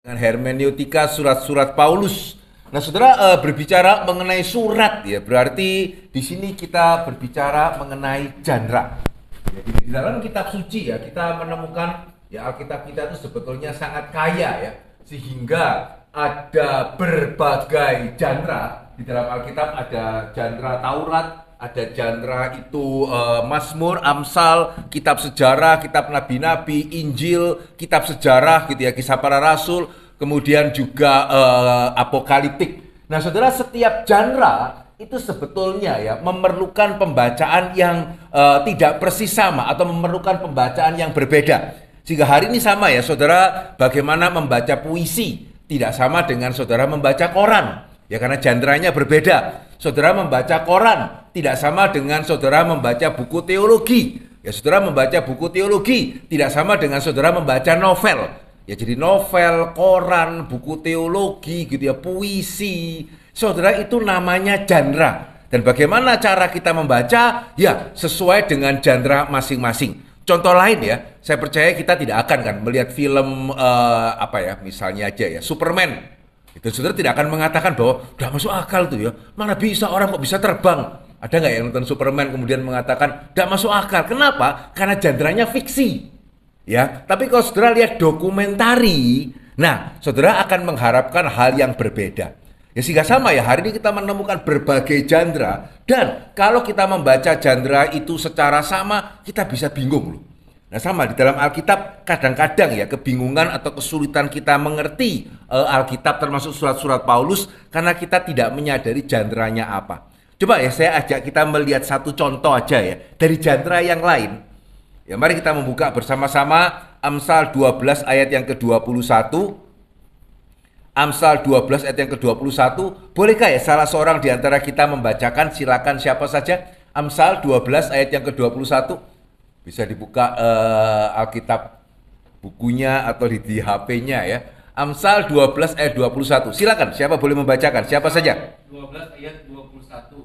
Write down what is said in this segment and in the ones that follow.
Dengan hermeneutika surat-surat Paulus. Nah, saudara, berbicara mengenai surat ya, berarti di sini kita berbicara mengenai genre. Jadi di dalam kitab suci ya, kita menemukan ya Alkitab kita itu sebetulnya sangat kaya ya, sehingga ada berbagai genre. Di dalam Alkitab ada genre Taurat, ada genre itu Mazmur, Amsal, kitab sejarah, kitab nabi-nabi, Injil, kitab sejarah gitu ya, kisah para rasul, kemudian juga apokaliptik. Nah, saudara, setiap genre itu sebetulnya ya memerlukan pembacaan yang tidak persis sama atau memerlukan pembacaan yang berbeda. Sehingga hari ini sama ya, saudara, bagaimana membaca puisi tidak sama dengan saudara membaca koran. Ya, karena genre-nya berbeda. Saudara membaca koran tidak sama dengan saudara membaca buku teologi. Ya, saudara membaca buku teologi tidak sama dengan saudara membaca novel. Ya, jadi novel, koran, buku teologi gitu ya, puisi. Saudara, itu namanya genre. Dan bagaimana cara kita membaca? Ya, sesuai dengan genre masing-masing. Contoh lain ya, saya percaya kita tidak akan kan melihat film misalnya aja ya, Superman. Itu saudara tidak akan mengatakan bahwa udah masuk akal tuh ya, mana bisa orang kok bisa terbang. Ada nggak yang nonton Superman kemudian mengatakan udah masuk akal? Kenapa? Karena genre-nya fiksi. Ya, tapi kalau saudara lihat dokumentari, nah saudara akan mengharapkan hal yang berbeda. Ya, sehingga sama ya, hari ini kita menemukan berbagai genre, dan kalau kita membaca genre itu secara sama, kita bisa bingung loh. Nah, sama di dalam Alkitab kadang-kadang ya kebingungan atau kesulitan kita mengerti Alkitab termasuk surat-surat Paulus karena kita tidak menyadari genre-nya apa. Coba ya saya ajak kita melihat satu contoh aja ya dari genre yang lain. Ya, mari kita membuka bersama-sama Amsal 12 ayat yang ke-21. Amsal 12 ayat yang ke-21. Bolehkah ya salah seorang di antara kita membacakan? Silakan, siapa saja. Amsal 12 ayat yang ke-21. Bisa dibuka Alkitab bukunya atau di HP-nya ya. Amsal 12 ayat 21. Silakan, siapa boleh membacakan? Siapa saja? 12 ayat 21.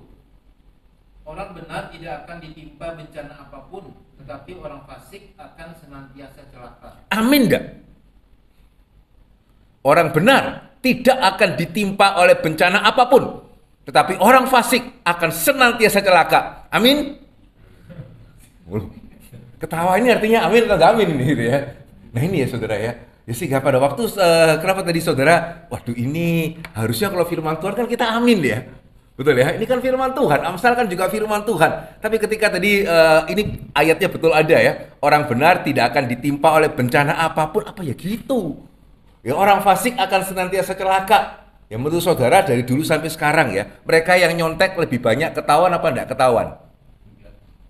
Orang benar tidak akan ditimpa bencana apapun, tetapi orang fasik akan senantiasa celaka. Amin enggak? Orang benar tidak akan ditimpa oleh bencana apapun, tetapi orang fasik akan senantiasa celaka. Amin? Ketawa ini artinya amin atau enggak amin ini gitu ya. Nah ini ya saudara ya. Ya sehingga pada waktu kenapa tadi saudara, waduh ini harusnya kalau firman Tuhan kan kita amin ya. Betul ya, ini kan firman Tuhan, Amsal kan juga firman Tuhan. Tapi ketika tadi ini ayatnya betul ada ya, orang benar tidak akan ditimpa oleh bencana apapun, apa ya gitu. Ya, orang fasik akan senantiasa celaka. Ya menurut saudara dari dulu sampai sekarang ya, mereka yang nyontek lebih banyak ketahuan apa enggak ketahuan?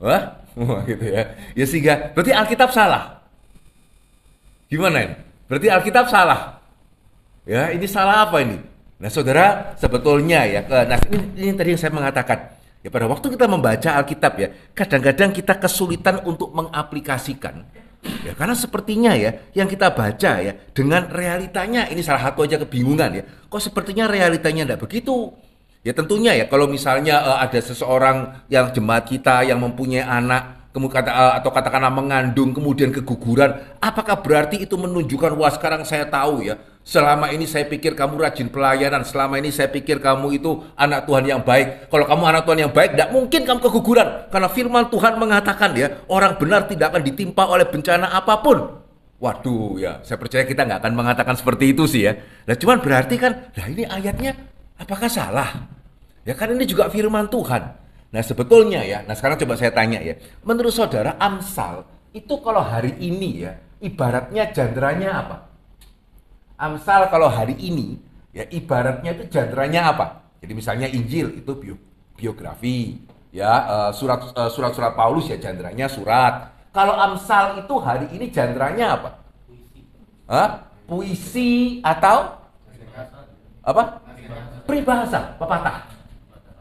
Wah, gitu ya. Ya sehingga berarti Alkitab salah. Gimana ini? Berarti Alkitab salah. Ya, ini salah apa ini? Nah, saudara, sebetulnya ya, nah ini tadi yang saya mengatakan. Ya, pada waktu kita membaca Alkitab ya, kadang-kadang kita kesulitan untuk mengaplikasikan. Ya, karena sepertinya ya, yang kita baca ya, dengan realitanya, ini salah satu aja kebingungan ya. Kok sepertinya realitanya enggak begitu? Ya tentunya ya, kalau misalnya ada seseorang yang jemaat kita yang mempunyai anak, kemudian atau katakanlah mengandung kemudian keguguran, apakah berarti itu menunjukkan wah sekarang saya tahu ya, selama ini saya pikir kamu rajin pelayanan, selama ini saya pikir kamu itu anak Tuhan yang baik. Kalau kamu anak Tuhan yang baik, tidak mungkin kamu keguguran, karena firman Tuhan mengatakan ya, orang benar tidak akan ditimpa oleh bencana apapun. Waduh ya, saya percaya kita nggak akan mengatakan seperti itu sih ya. Nah cuman berarti kan, nah ini ayatnya apakah salah? Ya kan ini juga firman Tuhan. Nah sebetulnya ya, nah sekarang coba saya tanya ya, menurut saudara Amsal itu kalau hari ini ya, ibaratnya genre-nya apa? Amsal kalau hari ini ya ibaratnya itu genre-nya apa? Jadi misalnya Injil itu biografi, ya surat-surat Paulus ya genre-nya surat. Kalau Amsal itu hari ini genre-nya apa? Hah? Puisi atau apa? Peribahasa, pepatah.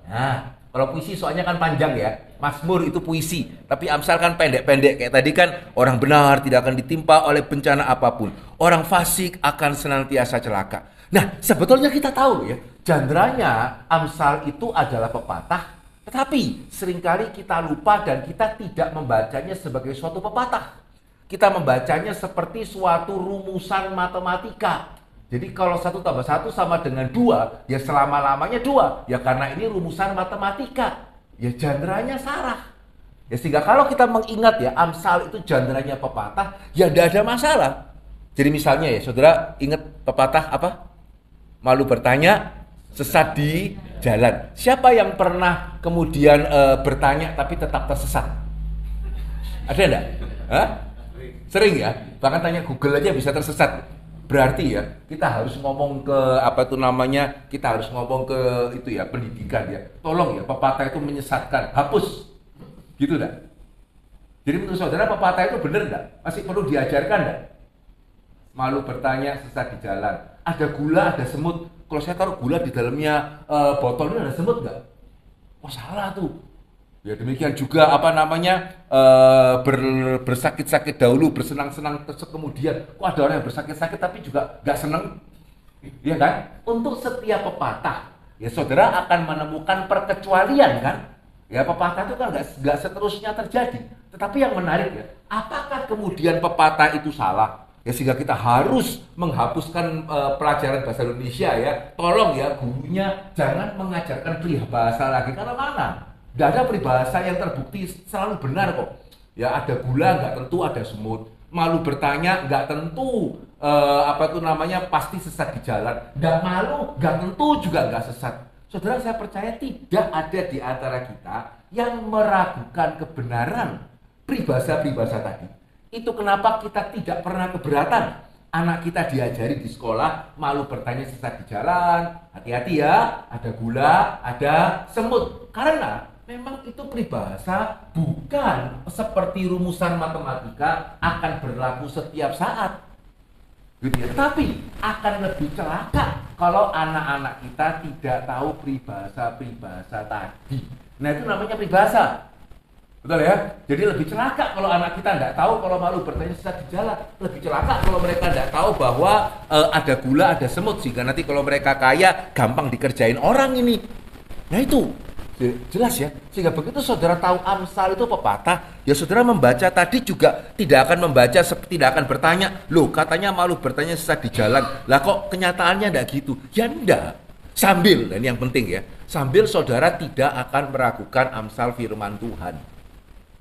Nah, kalau puisi soalnya kan panjang ya. Mazmur itu puisi, tapi Amsal kan pendek-pendek. Kayak tadi kan, orang benar tidak akan ditimpa oleh bencana apapun. Orang fasik akan senantiasa celaka. Nah, sebetulnya kita tahu ya, genre-nya Amsal itu adalah pepatah, tetapi seringkali kita lupa dan kita tidak membacanya sebagai suatu pepatah. Kita membacanya seperti suatu rumusan matematika. Jadi kalau 1 tambah 1 sama dengan 2, ya selama-lamanya 2. Ya karena ini rumusan matematika. Ya jandranya salah. Ya sehingga kalau kita mengingat ya, Amsal itu jandranya pepatah, ya tidak ada masalah. Jadi misalnya ya, saudara ingat pepatah apa? Malu bertanya, sesat di jalan. Siapa yang pernah kemudian bertanya tapi tetap tersesat? Ada enggak? Hah? Sering ya? Bahkan tanya Google aja bisa tersesat. Berarti ya, kita harus ngomong ke apa itu namanya? Kita harus ngomong ke itu ya, pendidikan ya. Tolong ya, pepatah itu menyesatkan, hapus. Gitu enggak? Jadi menurut saudara pepatah itu benar enggak? Masih perlu diajarkan enggak? Malu bertanya, sesat di jalan. Ada gula, ada semut. Kalau saya taruh gula di dalamnya botol ini ada semut enggak? Oh salah tuh. Ya demikian juga apa namanya bersakit-sakit dahulu, bersenang-senang kemudian. Kok ada orang yang bersakit-sakit tapi juga nggak seneng, ya kan? Untuk setiap pepatah, ya saudara akan menemukan perkecualian kan? Ya pepatah itu kan nggak seterusnya terjadi. Tetapi yang menarik ya, apakah kemudian pepatah itu salah? Ya sehingga kita harus menghapuskan pelajaran bahasa Indonesia ya. Tolong ya gurunya jangan mengajarkan peribahasa lagi karena mana? Tidak ada peribahasa yang terbukti selalu benar kok. Ya ada gula nggak tentu ada semut. Malu bertanya nggak tentu apa itu namanya pasti sesat di jalan. Nggak malu nggak tentu juga nggak sesat. Saudara saya percaya tidak ada di antara kita yang meragukan kebenaran peribahasa-peribahasa tadi. Itu kenapa kita tidak pernah keberatan. Anak kita diajari di sekolah, malu bertanya sesat di jalan. Hati-hati ya, ada gula, ada semut. Karena memang itu peribahasa bukan seperti rumusan matematika akan berlaku setiap saat. Gitu ya. Tapi akan lebih celaka kalau anak-anak kita tidak tahu peribahasa-peribahasa tadi. Nah itu namanya peribahasa. Betul ya? Jadi lebih celaka kalau anak kita tidak tahu kalau malu bertanya sesat di jalan. Lebih celaka kalau mereka tidak tahu bahwa ada gula, ada semut. Sehingga nanti kalau mereka kaya, gampang dikerjain orang ini. Nah itu, jelas ya. Sehingga begitu saudara tahu Amsal itu pepatah, ya saudara membaca tadi juga tidak akan membaca, tidak akan bertanya, loh katanya malu bertanya sesat di jalan. Lah kok kenyataannya tidak gitu? Ya enggak. Sambil, dan yang penting ya, sambil saudara tidak akan meragukan Amsal firman Tuhan.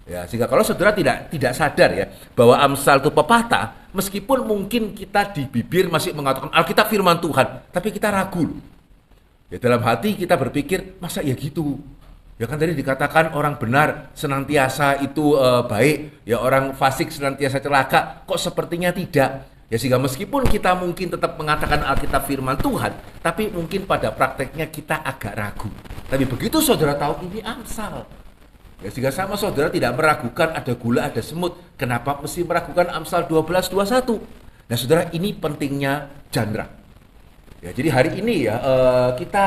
Ya, sehingga kalau saudara tidak sadar ya bahwa Amsal itu pepatah, meskipun mungkin kita di bibir masih mengatakan Alkitab firman Tuhan, tapi kita ragu. Ya dalam hati kita berpikir, masa ya gitu? Ya kan tadi dikatakan orang benar senantiasa itu baik, ya orang fasik senantiasa celaka, kok sepertinya tidak. Ya sehingga meskipun kita mungkin tetap mengatakan Alkitab firman Tuhan, tapi mungkin pada prakteknya kita agak ragu. Tapi begitu saudara tahu ini Amsal, ya, sehingga sama saudara tidak meragukan ada gula, ada semut. Kenapa mesti meragukan Amsal 12:21? Nah saudara, ini pentingnya jandra. Ya, jadi hari ini ya kita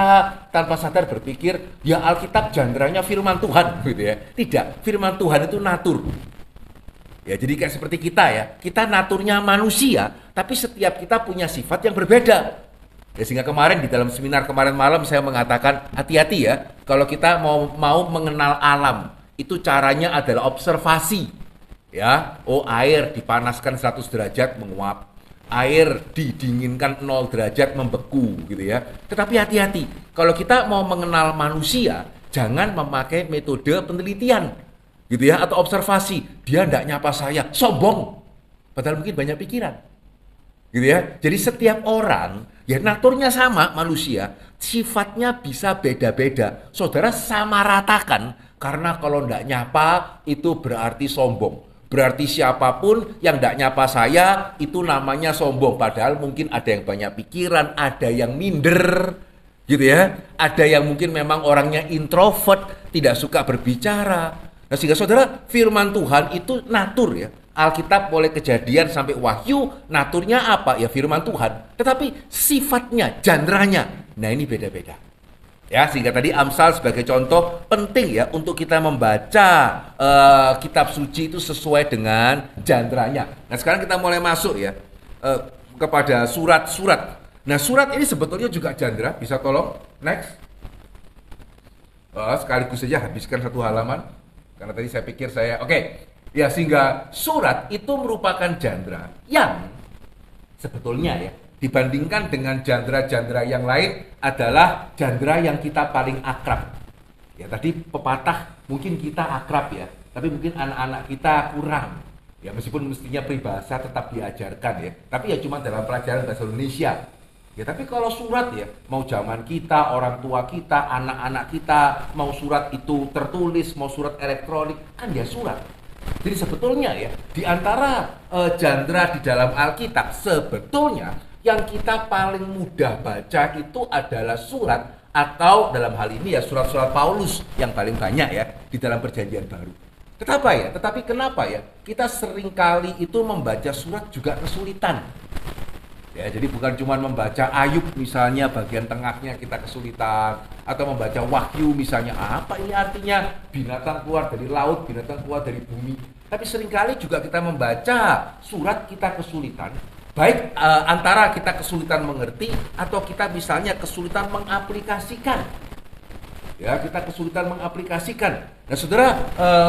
tanpa sadar berpikir ya Alkitab jandranya firman Tuhan gitu ya. Tidak, firman Tuhan itu natur. Ya, jadi kayak seperti kita ya. Kita naturnya manusia, tapi setiap kita punya sifat yang berbeda. Ya, sehingga kemarin di dalam seminar kemarin malam saya mengatakan hati-hati ya kalau kita mau mengenal alam. Itu caranya adalah observasi. Ya, air dipanaskan 100 derajat menguap. Air didinginkan 0 derajat membeku gitu ya. Tetapi hati-hati, kalau kita mau mengenal manusia, jangan memakai metode penelitian. Gitu ya, atau observasi. Dia enggak nyapa saya, sombong. Padahal mungkin banyak pikiran. Gitu ya. Jadi setiap orang, ya naturnya sama manusia, sifatnya bisa beda-beda. Saudara sama ratakan. Karena kalau tidak nyapa itu berarti sombong. Berarti siapapun yang tidak nyapa saya itu namanya sombong. Padahal mungkin ada yang banyak pikiran, ada yang minder, gitu ya. Ada yang mungkin memang orangnya introvert, tidak suka berbicara. Nah sehingga saudara firman Tuhan itu natur ya. Alkitab mulai Kejadian sampai Wahyu, naturnya apa? Ya firman Tuhan. Tetapi sifatnya, jandranya, nah ini beda-beda. Ya, sehingga tadi Amsal sebagai contoh penting ya untuk kita membaca kitab suci itu sesuai dengan jandranya. Nah, sekarang kita mulai masuk ya kepada surat-surat. Nah, surat ini sebetulnya juga jandra, bisa tolong next. Sekaligus saja habiskan 1 halaman karena tadi saya pikir oke. Ya, sehingga surat itu merupakan jandra yang sebetulnya ya dibandingkan dengan jandra-jandra yang lain adalah jandra yang kita paling akrab. Ya tadi pepatah mungkin kita akrab ya, tapi mungkin anak-anak kita kurang. Ya meskipun mestinya peribahasa tetap diajarkan ya, tapi ya cuma dalam pelajaran bahasa Indonesia. Ya tapi kalau surat ya, mau zaman kita, orang tua kita, anak-anak kita, mau surat itu tertulis, mau surat elektronik, kan ya surat. Jadi sebetulnya ya, di antara jandra di dalam Alkitab, sebetulnya yang kita paling mudah baca itu adalah surat, atau dalam hal ini ya surat-surat Paulus yang paling banyak ya di dalam Perjanjian Baru. Tetapi kenapa ya? Kita seringkali itu membaca surat juga kesulitan. Ya, jadi bukan cuma membaca Ayub misalnya bagian tengahnya kita kesulitan, atau membaca Wahyu misalnya apa ini artinya binatang keluar dari laut, binatang keluar dari bumi. Tapi seringkali juga kita membaca surat kita kesulitan, baik antara kita kesulitan mengerti atau kita misalnya kesulitan mengaplikasikan. Ya, kita kesulitan mengaplikasikan. Nah, saudara,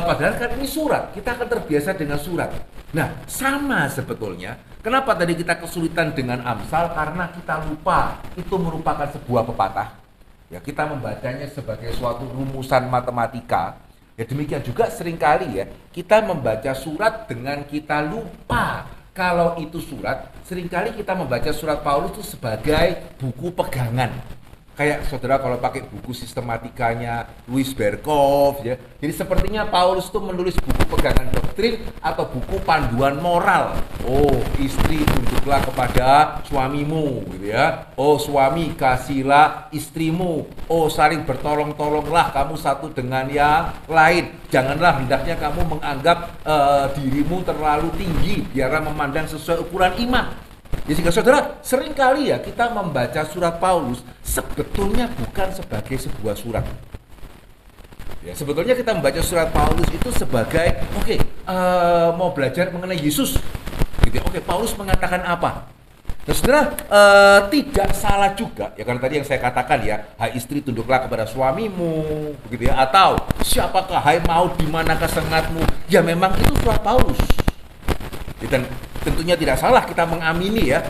padahal kan ini surat, kita akan terbiasa dengan surat. Nah, sama sebetulnya. Kenapa tadi kita kesulitan dengan Amsal? Karena kita lupa itu merupakan sebuah pepatah. Ya, kita membacanya sebagai suatu rumusan matematika. Ya, demikian juga seringkali ya, kita membaca surat dengan kita lupa. Kalau itu surat, seringkali kita membaca surat Paulus itu sebagai buku pegangan. Kayak saudara kalau pakai buku sistematikanya Louis Berkhof ya. Jadi sepertinya Paulus itu menulis buku pegangan doktrin atau buku panduan moral. Oh, istri tunduklah kepada suamimu gitu ya. Oh, suami kasihlah istrimu. Oh, saling bertolong-tolonglah kamu satu dengan yang lain. Janganlah hendaknya kamu menganggap dirimu terlalu tinggi, biarlah memandang sesuai ukuran iman. Ya, sehingga saudara, seringkali ya kita membaca surat Paulus sebetulnya bukan sebagai sebuah surat. Ya, sebetulnya kita membaca surat Paulus itu sebagai mau belajar mengenai Yesus. Gitu ya. Paulus mengatakan apa? Nah, saudara, tidak salah juga ya, karena tadi yang saya katakan ya, hai istri tunduklah kepada suamimu, begitu ya, atau siapakah hai maut di manakah sengatmu? Ya memang itu surat Paulus. Dan tentunya tidak salah kita mengamini ya,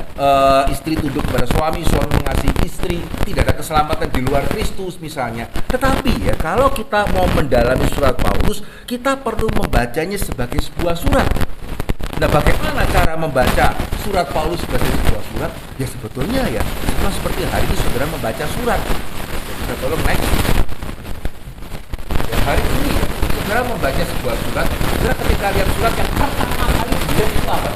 istri tunduk kepada suami, suami mengasihi istri, tidak ada keselamatan di luar Kristus misalnya. Tetapi ya kalau kita mau mendalami surat Paulus, kita perlu membacanya sebagai sebuah surat. Nah, bagaimana cara membaca surat Paulus sebagai sebuah surat? Ya sebetulnya ya sama seperti hari ini saudara membaca surat. Ya, kita tolong next. Ya, hari ini ya, saudara membaca sebuah surat, saudara ketika lihat surat yang pertama kali dilihat itu apa?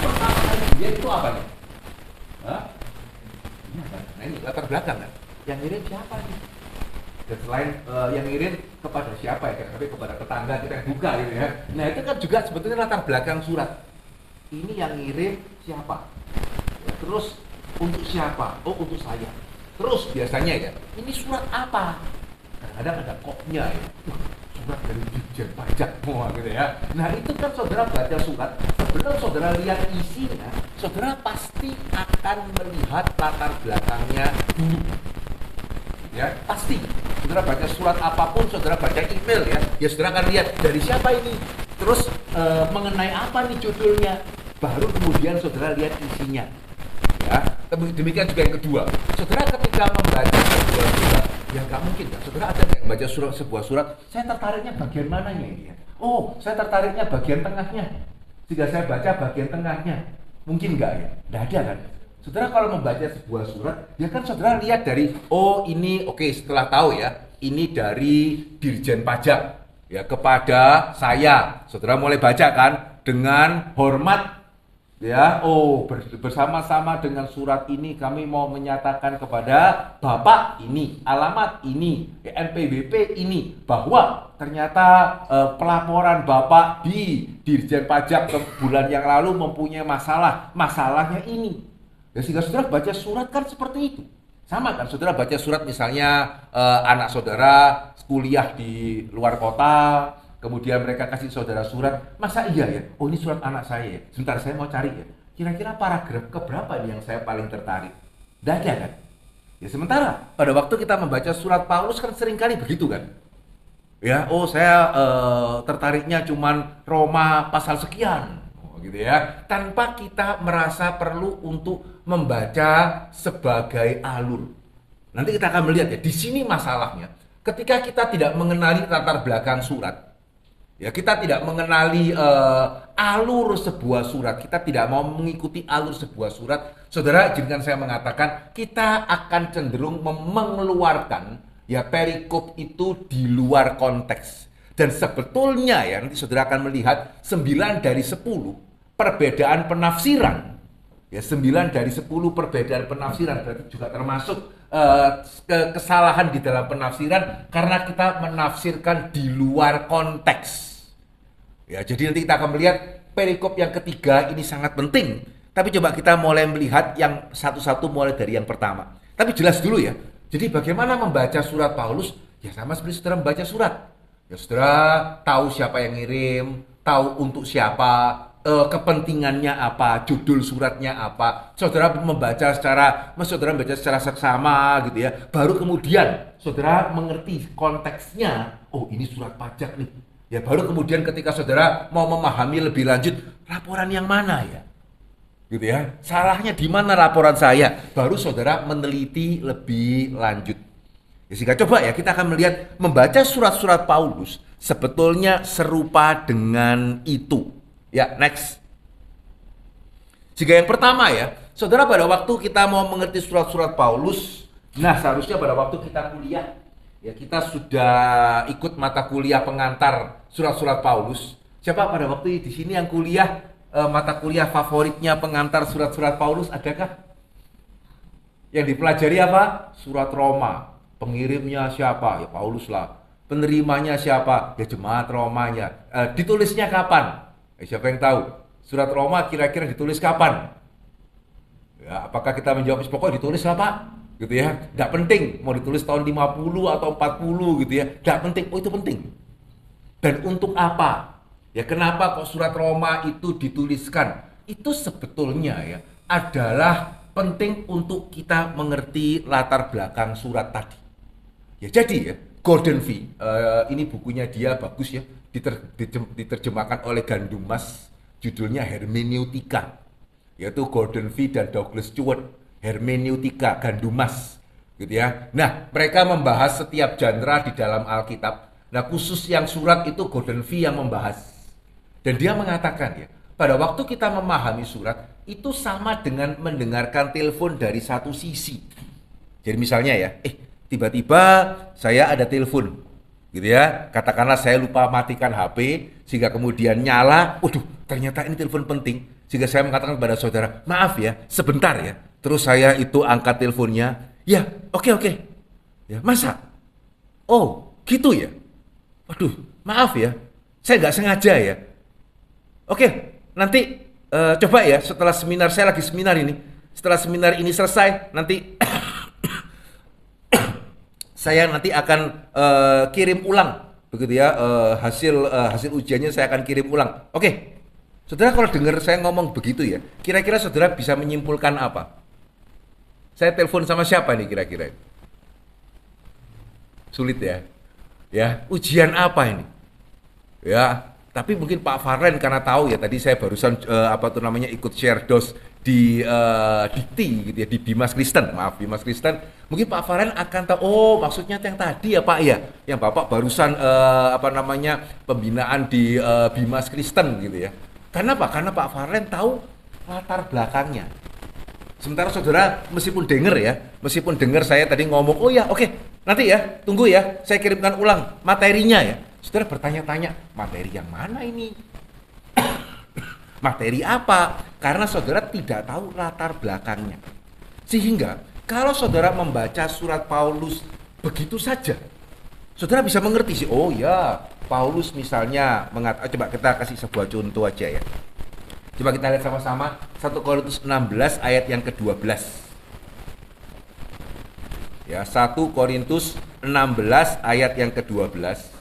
Pertama kali dilihat itu apa nih? Hah? Nah, ini latar belakang kan? Yang ngirim siapa nih? Dan selain yang ngirim kepada siapa ya? Tapi kepada tetangga kita yang buka gitu ya. Nah, itu kan juga sebetulnya latar belakang surat. Ini yang ngirim siapa? Ya, terus untuk siapa? Oh, untuk saya. Terus biasanya ya, ini surat apa? Kadang-kadang ada koknya ya. Surat dari Ditjen Pajak semua gitu ya. Nah, itu kan saudara baca surat, sebelum saudara lihat isinya, saudara pasti akan melihat latar belakangnya dulu. Ya, pasti. Saudara baca surat apapun, saudara baca email ya, ya saudara akan lihat dari siapa ini. Terus mengenai apa nih judulnya. Baru kemudian saudara lihat isinya. Ya, demikian juga yang kedua. Saudara ketika membaca sebuah surat, ya nggak mungkin kan? Saudara ada yang membaca sebuah surat, saya tertariknya bagian mananya ini ya? Oh, saya tertariknya bagian tengahnya. Jika saya baca bagian tengahnya, mungkin nggak ya? Nggak ada kan? Saudara kalau membaca sebuah surat, ya kan saudara lihat dari, oh ini, setelah tahu ya, ini dari Dirjen Pajak ya kepada saya. Saudara mulai baca kan dengan hormat. Ya, bersama-sama dengan surat ini kami mau menyatakan kepada Bapak ini, alamat ini, NPWP ini, bahwa ternyata pelaporan Bapak di Dirjen Pajak bulan yang lalu mempunyai masalahnya ini. Ya, sehingga saudara baca surat kan seperti itu. Sama kan, saudara baca surat misalnya anak saudara kuliah di luar kota, kemudian mereka kasih saudara surat, masa iya ya? Oh, ini surat anak saya ya. Sebentar, saya mau cari ya. Kira-kira paragraf keberapa ini yang saya paling tertarik? Tidak ada kan? Ya, sementara pada waktu kita membaca surat Paulus kan seringkali begitu kan? Ya, saya tertariknya cuman Roma pasal sekian. gitu ya, tanpa kita merasa perlu untuk membaca sebagai alur. Nanti kita akan melihat ya, di sini masalahnya. Ketika kita tidak mengenali latar belakang surat, ya kita tidak mengenali alur sebuah surat, kita tidak mau mengikuti alur sebuah surat, saudara, izinkan saya mengatakan kita akan cenderung mengeluarkan ya perikop itu di luar konteks. Dan sebetulnya ya, nanti saudara akan melihat 9 dari 10 perbedaan penafsiran. Ya, 9 dari 10 perbedaan penafsiran berarti juga termasuk kesalahan di dalam penafsiran karena kita menafsirkan di luar konteks. Ya, jadi nanti kita akan melihat perikop yang ketiga ini sangat penting. Tapi coba kita mulai melihat yang satu-satu mulai dari yang pertama. Tapi jelas dulu ya. Jadi bagaimana membaca surat Paulus? Ya sama seperti saudara membaca surat. Ya saudara tahu siapa yang ngirim, tahu untuk siapa, kepentingannya apa, judul suratnya apa. Saudara membaca secara seksama gitu ya. Baru kemudian saudara mengerti konteksnya. Oh, ini surat pajak nih. Ya baru kemudian ketika saudara mau memahami lebih lanjut, laporan yang mana ya? Gitu ya. Salahnya di mana laporan saya? Baru saudara meneliti lebih lanjut. Ya, sehingga coba ya kita akan melihat membaca surat-surat Paulus sebetulnya serupa dengan itu. Ya, next. Jika yang pertama ya, saudara pada waktu kita mau mengerti surat-surat Paulus, nah seharusnya pada waktu kita kuliah, ya kita sudah ikut mata kuliah pengantar surat-surat Paulus. Siapa pada waktu di sini yang kuliah mata kuliah favoritnya pengantar surat-surat Paulus, adakah? Yang dipelajari apa? Surat Roma. Pengirimnya siapa? Ya Paulus lah. Penerimanya siapa? Ya jemaat Romanya. Ditulisnya kapan? Siapa yang tahu? Surat Roma kira-kira ditulis kapan? Ya, apakah kita menjawab pokoknya ditulis apa? Gitu ya. Tidak penting mau ditulis tahun 50 atau 40 gitu ya. Tidak penting. Oh itu penting. Dan untuk apa? Ya kenapa kok surat Roma itu dituliskan? Itu sebetulnya ya adalah penting untuk kita mengerti latar belakang surat tadi. Ya jadi ya Gordon V, ini bukunya dia bagus ya, diterjemahkan oleh Gandumas, judulnya Hermeneutika, yaitu Gordon V dan Douglas Stewart, Hermeneutika, Gandumas, gitu ya. Nah mereka membahas setiap genre di dalam Alkitab. Nah khusus yang surat itu Gordon V yang membahas. Dan dia mengatakan ya, pada waktu kita memahami surat, itu sama dengan mendengarkan telepon dari satu sisi. Jadi misalnya ya, tiba-tiba saya ada telepon, gitu ya. Katakanlah saya lupa matikan HP, sehingga kemudian nyala, waduh ternyata ini telepon penting. Sehingga saya mengatakan kepada saudara, maaf ya, sebentar ya. Terus saya itu angkat teleponnya, ya oke. Ya, masa? Oh gitu ya? Waduh maaf ya, saya nggak sengaja ya. Oke, nanti coba ya setelah seminar, saya lagi seminar ini. Setelah seminar ini selesai, nanti saya nanti akan kirim ulang, begitu ya, hasil ujiannya saya akan kirim ulang. Oke, saudara kalau dengar saya ngomong begitu ya, kira-kira saudara bisa menyimpulkan apa? Saya telepon sama siapa nih kira-kira? Sulit ya, ya ujian apa ini? Ya. Tapi mungkin Pak Farlen karena tahu ya, tadi saya barusan ikut share dos di Dikti gitu ya, di Bimas Kristen, Bimas Kristen. Mungkin Pak Farlen akan tahu, oh maksudnya yang tadi ya Pak ya, yang Bapak barusan pembinaan di Bimas Kristen gitu ya. Karena apa? Karena Pak Farlen tahu latar belakangnya. Sementara saudara meskipun dengar saya tadi ngomong, oh ya oke, nanti ya, tunggu ya, saya kirimkan ulang materinya ya. Saudara bertanya-tanya, materi yang mana ini? Materi apa? Karena saudara tidak tahu latar belakangnya. Sehingga kalau saudara membaca surat Paulus begitu saja, saudara bisa mengerti sih, oh ya, Paulus misalnya coba kita kasih sebuah contoh aja ya. Coba kita lihat sama-sama 1 Korintus 16 ayat yang ke-12. Ya, 1 Korintus 16 ayat yang ke-12.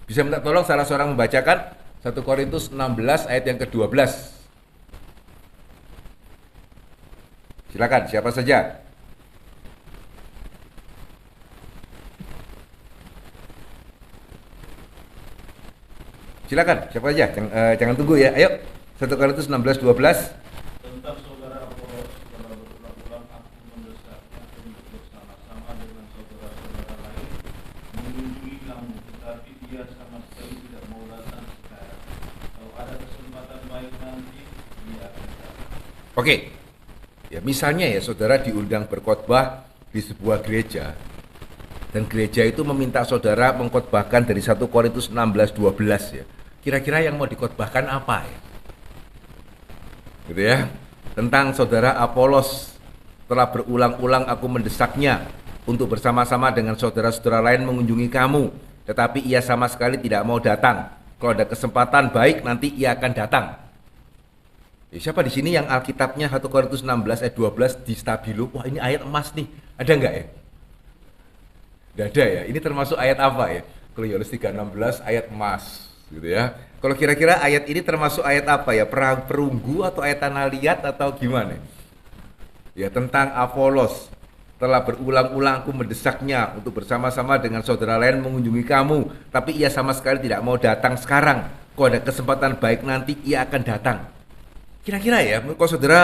Bisa minta tolong salah seorang membacakan 1 Korintus 16 ayat yang ke-12. Silakan, siapa saja. Silakan, siapa aja? Jangan tunggu ya. Ayo. 1 Korintus 16:12. Tentang saudara Apolos telah berulang-ulang aku mendesaknya untuk bersama-sama dengan saudara-saudara lain mengunjungi kamu, tetapi dia sama sekali tidak mau datang sekarang. Kalau ada kesempatan baik nanti, dia akan datang. Oke. Ya, misalnya ya saudara diundang berkhotbah di sebuah gereja dan gereja itu meminta saudara mengkhotbahkan dari 1 Korintus 16:12 ya. Kira-kira yang mau dikhotbahkan apa ya? Gitu ya. Tentang saudara Apolos telah berulang-ulang aku mendesaknya untuk bersama-sama dengan saudara-saudara lain mengunjungi kamu, tetapi ia sama sekali tidak mau datang. Kalau ada kesempatan baik nanti ia akan datang. Ya, siapa di sini yang Alkitabnya 1 Korintus 16 ayat 12 di stabilo? Wah, ini ayat emas nih. Ada nggak ya? Nggak ada ya. Ini termasuk ayat apa ya? Kalau Yohanes 3:16 ayat emas gitu ya. Kalau kira-kira ayat ini termasuk ayat apa ya? Perunggu atau ayat tanah liat atau gimana? Ya, tentang Apolos telah berulang-ulang aku mendesaknya untuk bersama-sama dengan saudara lain mengunjungi kamu, tapi ia sama sekali tidak mau datang sekarang. Kalau ada kesempatan baik nanti ia akan datang. Kira-kira ya, kalau saudara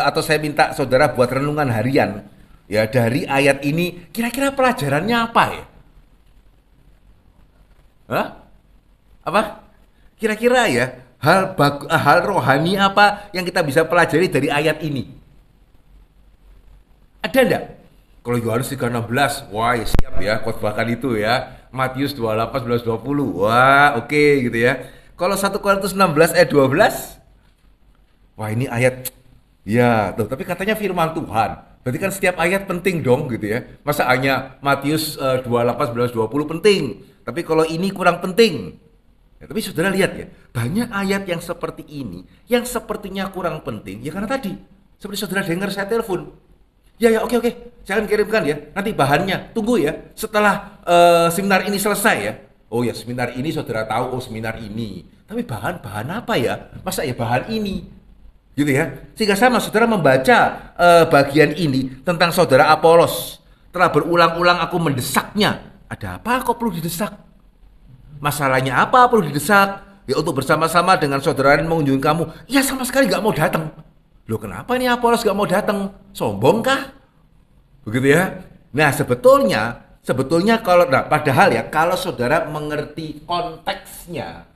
atau saya minta saudara buat renungan harian ya dari ayat ini, kira-kira pelajarannya apa ya? Hah? Apa? Kira-kira ya hal rohani apa yang kita bisa pelajari dari ayat ini? Ada enggak? Kalau Yohanes 3:16, wah ya siap ya khotbahkan itu ya. Matius 28, 11, 20, wah oke gitu ya. Kalau 1 Korintus 16 ayat 12, wah ini ayat, ya tuh, tapi katanya firman Tuhan. Berarti kan setiap ayat penting dong gitu ya. Masa hanya Matius 28, 11, 20 penting. Tapi kalau ini kurang penting. Ya, tapi saudara lihat ya, banyak ayat yang seperti ini, yang sepertinya kurang penting, ya karena tadi, seperti saudara dengar saya telepon. Ya oke, jangan kirimkan ya, nanti bahannya, tunggu ya, setelah seminar ini selesai ya. Oh ya seminar ini saudara tahu, oh seminar ini. Tapi bahan apa ya? Masa ya bahan ini? Gitu ya. Sehingga sama saudara membaca bagian ini tentang saudara Apolos. Telah berulang-ulang aku mendesaknya. Ada apa kok perlu didesak? Masalahnya apa perlu didesak? Ya untuk bersama-sama dengan saudara lain mengunjungi kamu. Ya sama sekali gak mau datang. Loh kenapa ini Apolos gak mau datang? Sombong kah? Begitu ya. Nah sebetulnya kalau, nah padahal ya kalau saudara mengerti konteksnya,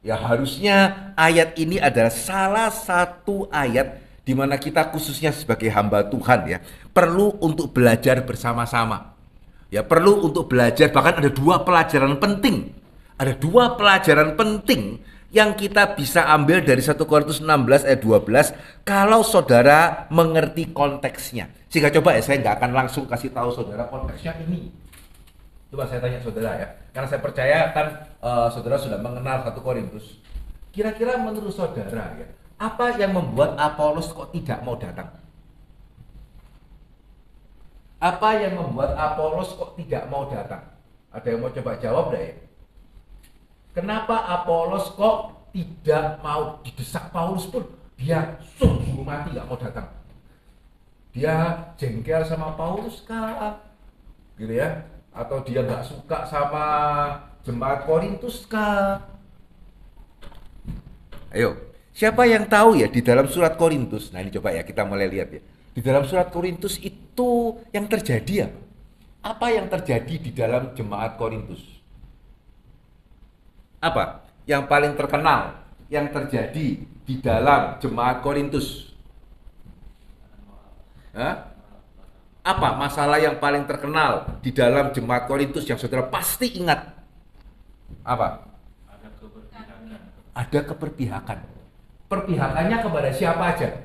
ya harusnya ayat ini adalah salah satu ayat di mana kita khususnya sebagai hamba Tuhan ya perlu untuk belajar bersama-sama. Ya perlu untuk belajar, bahkan ada dua pelajaran penting. Ada dua pelajaran penting yang kita bisa ambil dari 1 Korintus 16 ayat 12 kalau saudara mengerti konteksnya. Sehingga coba ya saya nggak akan langsung kasih tahu saudara konteksnya ini. Coba saya tanya saudara ya, karena saya percaya kan saudara sudah mengenal 1 Korintus. Kira-kira menurut saudara ya, apa yang membuat Apolos kok tidak mau datang? Apa yang membuat Apolos kok tidak mau datang? Ada yang mau coba jawab enggak ya? Kenapa Apolos kok tidak mau didesak Paulus pun dia sungguh mati gak mau datang? Dia jengkel sama Paulus kah? Gitu ya? Atau dia gak suka sama jemaat Korintus kah? Ayo, siapa yang tahu ya di dalam surat Korintus? Nah ini coba ya kita mulai lihat ya. Di dalam surat Korintus itu yang terjadi ya? Apa yang terjadi di dalam jemaat Korintus? Apa yang paling terkenal yang terjadi di dalam jemaat Korintus? Hah? Apa masalah yang paling terkenal di dalam jemaat Korintus yang saudara pasti ingat? Apa? Ada keberpihakan. Ada keberpihakan. Perpihakannya kepada siapa aja?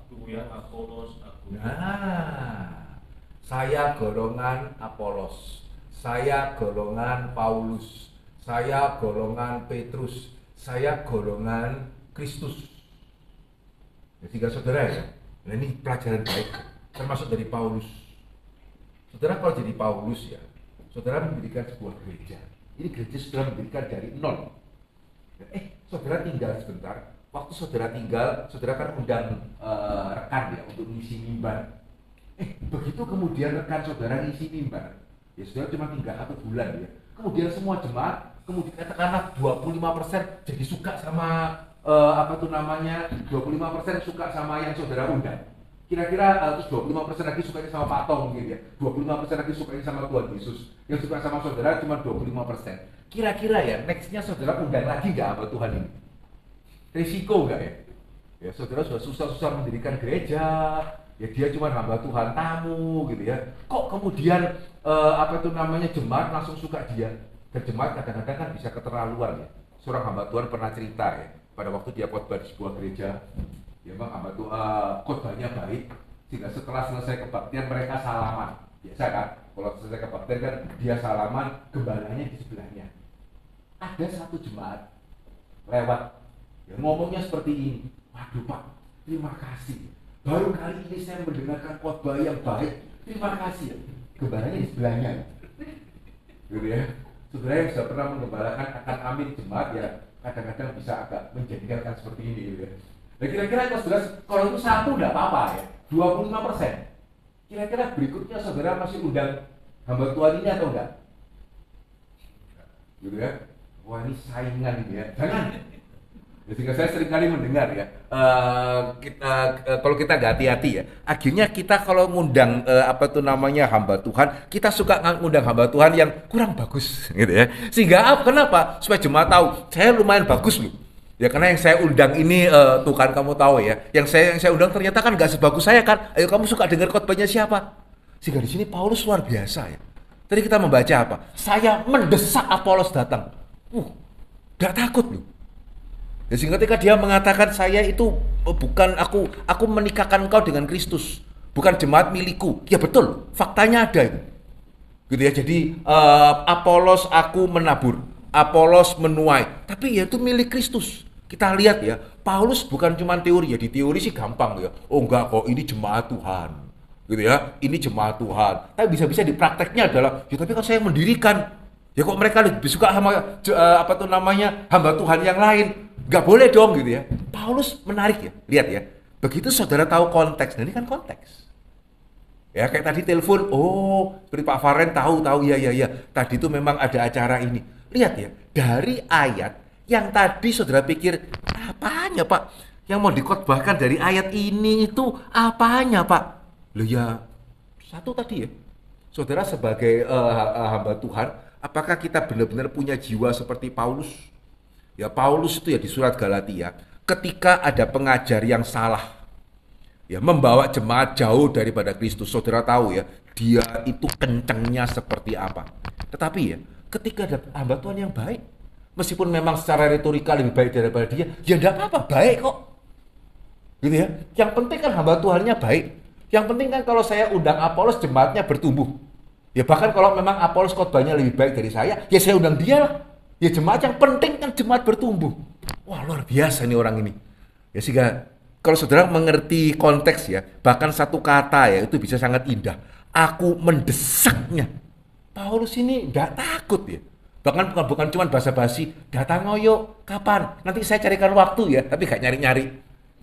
Aku ya Apolos, aku. Nah, saya golongan Apolos, saya golongan Paulus, saya golongan Petrus, saya golongan Kristus. Jadi saudara ya, nah ini pelajaran baik, termasuk dari Paulus. Saudara kalau jadi Paulus ya, saudara mendirikan sebuah gereja. Ini gereja saudara mendirikan dari nol. Saudara tinggal sebentar. Waktu saudara tinggal, saudara kan undang rekan ya untuk ngisi mimbar. Begitu kemudian rekan saudara ngisi mimbar, ya saudara cuma tinggal 1 bulan ya. Kemudian semua jemaat kemudian katakanlah 25% jadi suka sama 25% suka sama yang saudara undang. Kira-kira terus 25% lagi sukanya sama Pak Tong mungkin ya. 25% lagi sukanya sama Tuhan Yesus. Yang suka sama saudara cuma 25%. Kira-kira ya, nextnya saudara undang lagi nggak hamba Tuhan ini? Risiko nggak ya? Ya saudara sudah susah-susah mendirikan gereja, ya dia cuma hamba Tuhan tamu gitu ya. Kok kemudian jemaat langsung suka dia? Dan jemaat kadang-kadang kan bisa keterlaluan ya. Seorang hamba Tuhan pernah cerita ya, pada waktu dia khotbah di sebuah gereja, ya bang hamba Tuhan khotbahnya baik, sehingga setelah selesai kebaktian mereka salaman. Biasa kan, kalau selesai kebaktian kan dia salaman, gembalanya di sebelahnya. Ada satu jemaat lewat, ya ngomongnya seperti ini, waduh Pak, terima kasih. Baru kali ini saya mendengarkan khotbah yang baik, terima kasih. Gembalanya di sebelahnya, gitu ya. Saudara yang sudah pernah menggembalakan akan amin jemaat ya kadang-kadang bisa agak menjadikan seperti ini gitu ya. Nah kira-kira kalau itu satu tidak apa-apa ya, 25%. Kira-kira berikutnya saudara masih undang hamba Tuhan ini atau enggak? Gitu ya. Wah ini saingan ini ya, jangan. Sehingga saya sering kali mendengar ya, kalau kita nggak hati-hati ya, akhirnya kita kalau ngundang hamba Tuhan, kita suka ngundang hamba Tuhan yang kurang bagus, gitu ya. Sehingga kenapa? Supaya jemaat tahu, saya lumayan bagus loh. Ya karena yang saya undang ini tuh kan kamu tahu ya, yang saya undang ternyata kan nggak sebagus saya kan. Ayo kamu suka dengar khotbahnya siapa? Sehingga di sini Paulus luar biasa ya. Tadi kita membaca apa? Saya mendesak Apolos datang. Nggak takut loh. Ya, sehingga ketika dia mengatakan saya itu bukan aku menikahkan engkau dengan Kristus, bukan jemaat milikku. Ya betul, faktanya ada itu. Gitu ya. Jadi Apolos aku menabur, Apolos menuai, tapi ya itu milik Kristus. Kita lihat ya, Paulus bukan cuma teori ya, di teori sih gampang ya. Oh enggak kok, ini jemaat Tuhan. Gitu ya, ini jemaat Tuhan. Tapi bisa-bisa di prakteknya adalah, ya tapi kan saya mendirikan. Ya kok mereka lebih suka sama hamba Tuhan yang lain. Gak boleh dong gitu ya. Paulus menarik ya, lihat ya. Begitu saudara tahu konteks, nah ini kan konteks. Ya kayak tadi telepon, seperti Pak Faren tahu ya. Tadi itu memang ada acara ini. Lihat ya, dari ayat yang tadi saudara pikir, apanya Pak? Yang mau dikhotbahkan dari ayat ini itu apanya Pak? Loh ya, satu tadi ya. Saudara sebagai hamba Tuhan, apakah kita benar-benar punya jiwa seperti Paulus? Ya Paulus itu ya di surat Galatia, ketika ada pengajar yang salah, ya membawa jemaat jauh daripada Kristus, saudara tahu ya, dia itu kencengnya seperti apa. Tetapi ya, ketika ada hamba Tuhan yang baik, meskipun memang secara retorika lebih baik daripada dia, ya enggak apa-apa, baik kok. Gitu ya. Yang penting kan hamba Tuhannya baik. Yang penting kan kalau saya undang Apolos, jemaatnya bertumbuh. Ya bahkan kalau memang Apolos khotbahnya lebih baik dari saya, ya saya undang dia lah. Ya jemaat yang penting kan jemaat bertumbuh. Wah luar biasa nih orang ini. Ya sehingga kalau saudara mengerti konteks ya, bahkan satu kata ya itu bisa sangat indah. Aku mendesaknya. Paulus ini enggak takut ya. Bahkan bukan cuma basa-basi, datang yuk, kapan? Nanti saya carikan waktu ya, tapi gak nyari-nyari.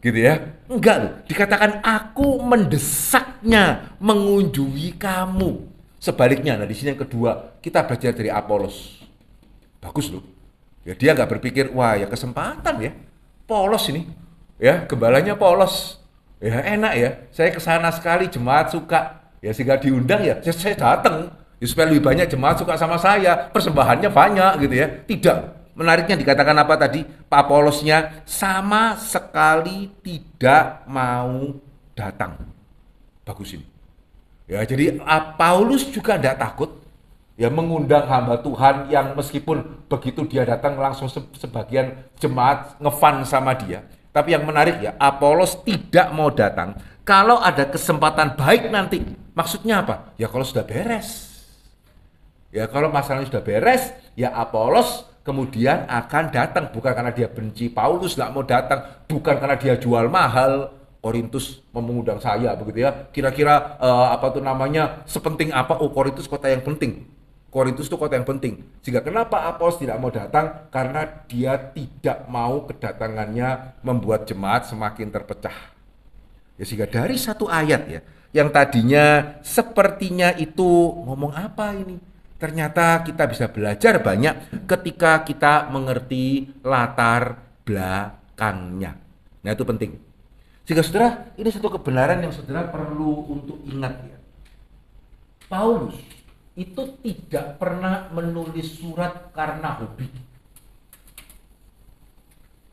Gitu ya. Enggak loh, dikatakan aku mendesaknya mengunjungi kamu. Sebaliknya, nah di sini yang kedua, kita belajar dari Apolos. Bagus loh. Ya dia nggak berpikir, wah ya kesempatan ya. Polos ini. Ya, gembalanya polos. Ya enak ya. Saya kesana sekali, jemaat suka. Ya sehingga diundang ya, saya datang. Ya, supaya lebih banyak jemaat suka sama saya. Persembahannya banyak gitu ya. Tidak. Menariknya dikatakan apa tadi? Pak Apolosnya sama sekali tidak mau datang. Bagus ini. Ya jadi Paulus juga tidak takut. Ya mengundang hamba Tuhan yang meskipun begitu dia datang langsung sebagian jemaat ngefan sama dia. Tapi yang menarik ya, Apolos tidak mau datang kalau ada kesempatan baik nanti. Maksudnya apa? Ya kalau sudah beres. Ya kalau masalahnya sudah beres, ya Apolos kemudian akan datang. Bukan karena dia benci Paulus, nggak mau datang. Bukan karena dia jual mahal. Korintus mengundang saya begitu ya. Kira-kira sepenting apa? Oh Korintus kota yang penting. Korintus itu kota yang penting. Sehingga kenapa Apolos tidak mau datang? Karena dia tidak mau kedatangannya membuat jemaat semakin terpecah. Ya sehingga dari satu ayat ya, yang tadinya sepertinya itu ngomong apa ini? Ternyata kita bisa belajar banyak ketika kita mengerti latar belakangnya. Nah, itu penting. Sehingga saudara, ini satu kebenaran yang saudara perlu untuk ingat ya. Paulus itu tidak pernah menulis surat karena hobi.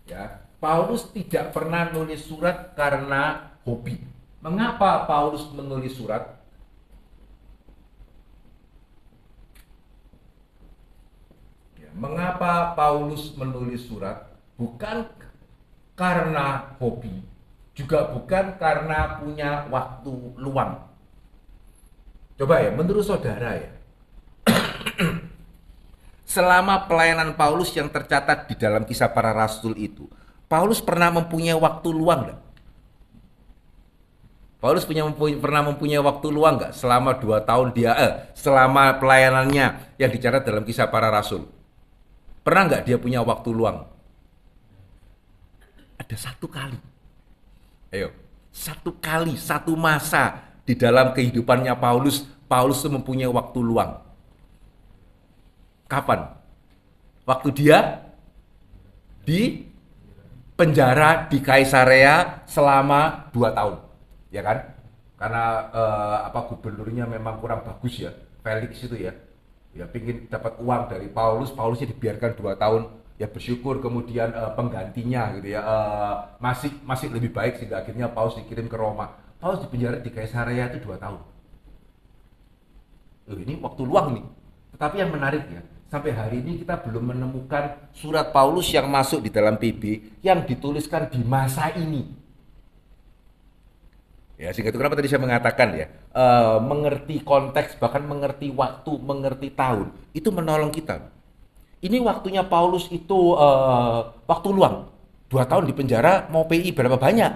Ya, Paulus tidak pernah menulis surat karena hobi. Mengapa Paulus menulis surat? Mengapa Paulus menulis surat? Bukan karena hobi, juga bukan karena punya waktu luang. Coba ya, menurut saudara ya, selama pelayanan Paulus yang tercatat di dalam Kisah Para Rasul itu, Paulus pernah mempunyai waktu luang enggak? Paulus pernah mempunyai waktu luang enggak selama 2 tahun selama pelayanannya yang dicatat dalam Kisah Para Rasul? Pernah nggak dia punya waktu luang? Ada 1 kali. Ayo, 1 kali, 1 masa di dalam kehidupannya Paulus itu mempunyai waktu luang. Kapan? Waktu dia di penjara di Kaisarea selama 2 tahun, ya kan? Karena gubernurnya memang kurang bagus ya, Felix itu ya. Ya pingin dapat uang dari Paulusnya dibiarkan 2 tahun, ya bersyukur kemudian penggantinya gitu ya masih lebih baik sehingga akhirnya Paulus dikirim ke Roma. Paulus dipenjara di Kaisarea itu 2 tahun. Ini waktu luang nih. Tetapi yang menarik ya, sampai hari ini kita belum menemukan surat Paulus yang masuk di dalam PB yang dituliskan di masa ini. Ya, sehingga itu kenapa tadi saya mengatakan ya, mengerti konteks, bahkan mengerti waktu, mengerti tahun, itu menolong kita. Ini waktunya Paulus itu waktu luang. 2 tahun di penjara, mau PI berapa banyak?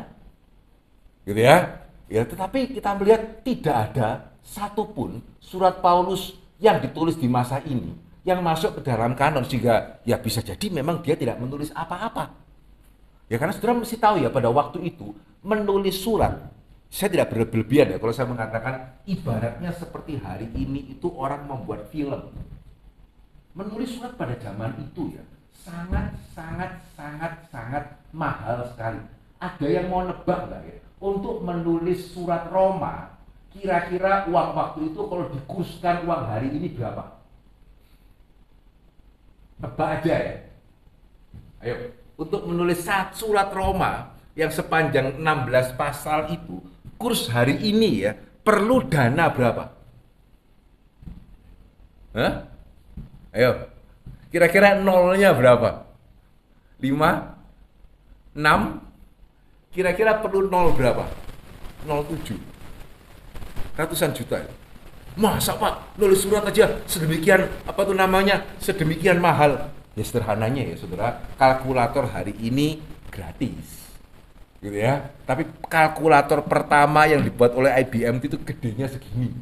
Gitu ya. Ya, tetapi kita melihat tidak ada satupun surat Paulus yang ditulis di masa ini yang masuk ke dalam kanon, sehingga ya bisa jadi memang dia tidak menulis apa-apa. Ya, karena saudara mesti tahu ya, pada waktu itu menulis surat, saya tidak berlebihan ya kalau saya mengatakan ibaratnya seperti hari ini itu orang membuat film. Menulis surat pada zaman itu ya sangat mahal sekali. Ada yang mau nebak nggak ya? Untuk menulis surat Roma, kira-kira uang waktu itu kalau dikurskan uang hari ini berapa? Nebak aja ya. Ayo, untuk menulis surat Roma yang sepanjang 16 pasal itu, kurs hari ini ya, perlu dana berapa? Hah? Ayo, kira-kira nolnya berapa? 5? 6? Kira-kira perlu nol berapa? 0,7. Ratusan juta. Masa Pak, nulis surat aja sedemikian, sedemikian mahal. Ya sederhananya ya saudara, kalkulator hari ini gratis. Gitu ya. Tapi kalkulator pertama yang dibuat oleh IBM itu gedenya segini.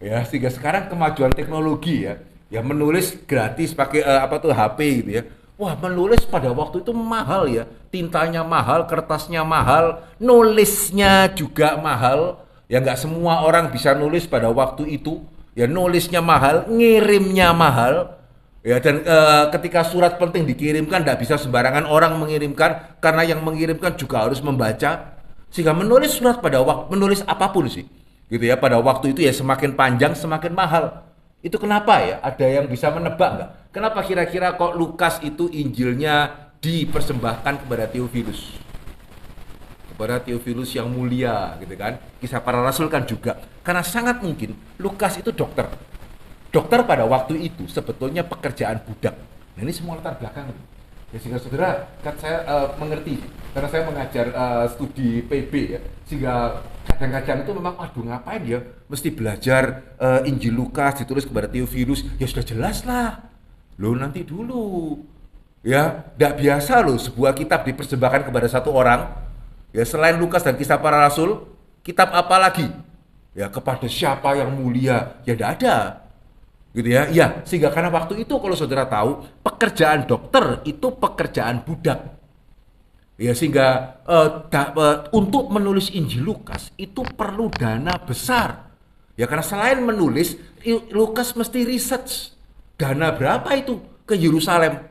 Ya, sehingga sekarang kemajuan teknologi ya menulis gratis pakai HP gitu ya. Wah, menulis pada waktu itu mahal ya. Tintanya mahal, kertasnya mahal, nulisnya juga mahal. Ya nggak semua orang bisa nulis pada waktu itu. Ya nulisnya mahal, ngirimnya mahal. Ya, dan ketika surat penting dikirimkan, tidak bisa sembarangan orang mengirimkan, karena yang mengirimkan juga harus membaca. Sehingga menulis surat menulis apapun sih, gitu ya, pada waktu itu ya semakin panjang semakin mahal. Itu kenapa ya? Ada yang bisa menebak nggak? Kenapa kira-kira kok Lukas itu Injilnya dipersembahkan kepada Theophilus? Kepada Theophilus yang mulia, gitu kan? Kisah Para Rasul kan juga. Karena sangat mungkin Lukas itu dokter. Dokter pada waktu itu sebetulnya pekerjaan budak. Nah, ini semua latar belakang. Ya, sehingga saudara, kan saya mengerti, karena saya mengajar studi PB ya, sehingga kadang-kadang itu memang, aduh ngapain ya, mesti belajar Injil Lukas ditulis kepada Theophilus, ya sudah jelas lah. Loh nanti dulu. Ya, tidak biasa loh sebuah kitab dipersembahkan kepada satu orang. Ya, selain Lukas dan Kisah Para Rasul, kitab apa lagi? Ya, kepada siapa yang mulia? Ya tidak ada. Gitu ya. Ya, sehingga karena waktu itu kalau saudara tahu, pekerjaan dokter itu pekerjaan budak. Ya, sehingga untuk menulis Injil Lukas itu perlu dana besar. Ya karena selain menulis, Lukas mesti research. Dana berapa itu ke Yerusalem?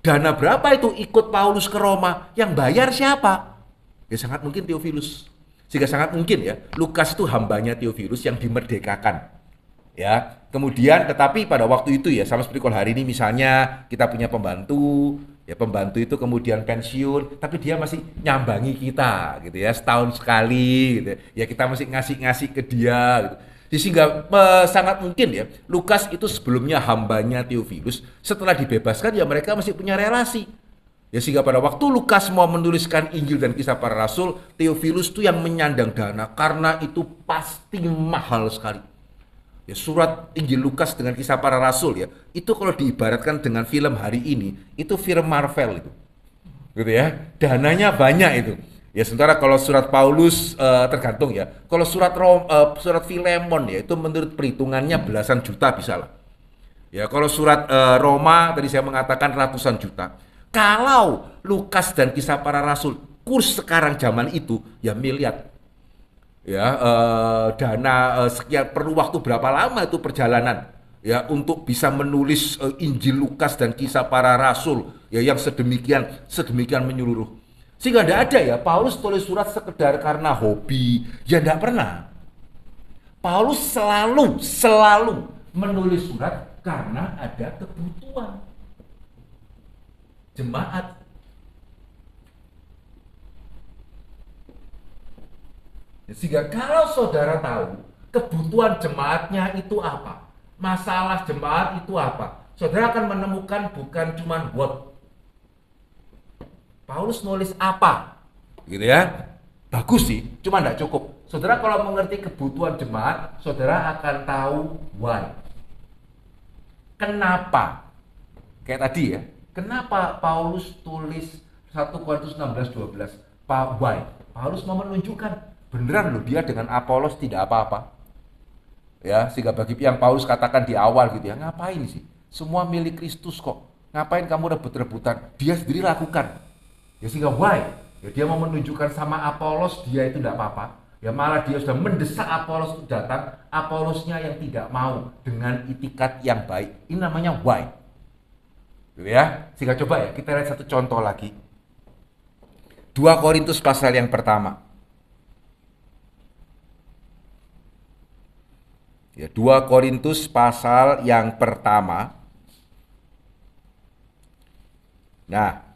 Dana berapa itu ikut Paulus ke Roma? Yang bayar siapa? Ya sangat mungkin Theophilus. Sehingga sangat mungkin ya, Lukas itu hambanya Theophilus yang dimerdekakan. Ya, kemudian tetapi pada waktu itu ya, sama seperti kalau hari ini misalnya kita punya pembantu, ya pembantu itu kemudian pensiun, tapi dia masih nyambangi kita gitu ya, setahun sekali gitu. Ya kita masih ngasih-ngasih ke dia gitu. Sehingga sangat mungkin ya, Lukas itu sebelumnya hambanya Theophilus, setelah dibebaskan ya mereka masih punya relasi. Ya sehingga pada waktu Lukas mau menuliskan Injil dan Kisah Para Rasul, Theophilus itu yang menyandang dana karena itu pasti mahal sekali. Ya, surat Injil Lukas dengan Kisah Para Rasul ya, itu kalau diibaratkan dengan film hari ini, itu film Marvel itu. Gitu ya. Dananya banyak itu. Ya sementara kalau surat Paulus tergantung ya. Kalau surat Filemon ya itu menurut perhitungannya belasan juta bisa lah. Ya kalau surat Roma tadi saya mengatakan ratusan juta. Kalau Lukas dan Kisah Para Rasul kurs sekarang zaman itu ya miliar. Ya dana sekian, perlu waktu berapa lama itu perjalanan ya untuk bisa menulis Injil Lukas dan Kisah Para Rasul ya yang sedemikian menyeluruh. Sehingga tidak ada ya Paulus tulis surat sekedar karena hobi, ya tidak pernah. Paulus selalu menulis surat karena ada kebutuhan jemaat. Sehingga kalau saudara tahu kebutuhan jemaatnya itu apa, masalah jemaat itu apa, saudara akan menemukan bukan cuma what. Paulus nulis apa, gitu ya, bagus sih, cuma tidak cukup. Saudara kalau mengerti kebutuhan jemaat, saudara akan tahu why. Kenapa? Kayak tadi ya, kenapa Paulus tulis 1 Korintus 16:12? Why? Paulus mau menunjukkan beneran loh dia dengan Apolos tidak apa-apa. Ya, sehingga bagi yang Paulus katakan di awal gitu ya, ngapain sih? Semua milik Kristus kok. Ngapain kamu rebut-rebutan? Dia sendiri lakukan. Ya sehingga why? Ya dia mau menunjukkan sama Apolos dia itu tidak apa-apa. Ya malah dia sudah mendesak Apolos untuk datang, Apolosnya yang tidak mau dengan itikat yang baik. Ini namanya why. Gitu ya. Sehingga coba ya kita lihat satu contoh lagi. 2 Korintus pasal yang pertama. Ya, 2 Korintus pasal yang pertama. Nah,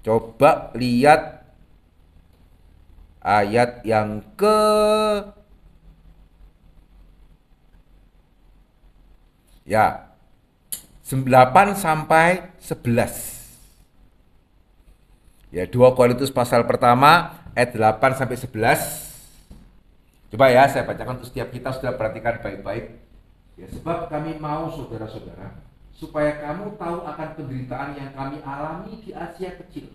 coba lihat ayat yang ke 8 sampai 11. Ya, 2 Korintus pasal pertama ayat 8 sampai 11. Coba ya saya bacakan untuk setiap kita, sudah perhatikan baik-baik. Ya, sebab kami mau saudara-saudara supaya kamu tahu akan penderitaan yang kami alami di Asia kecil.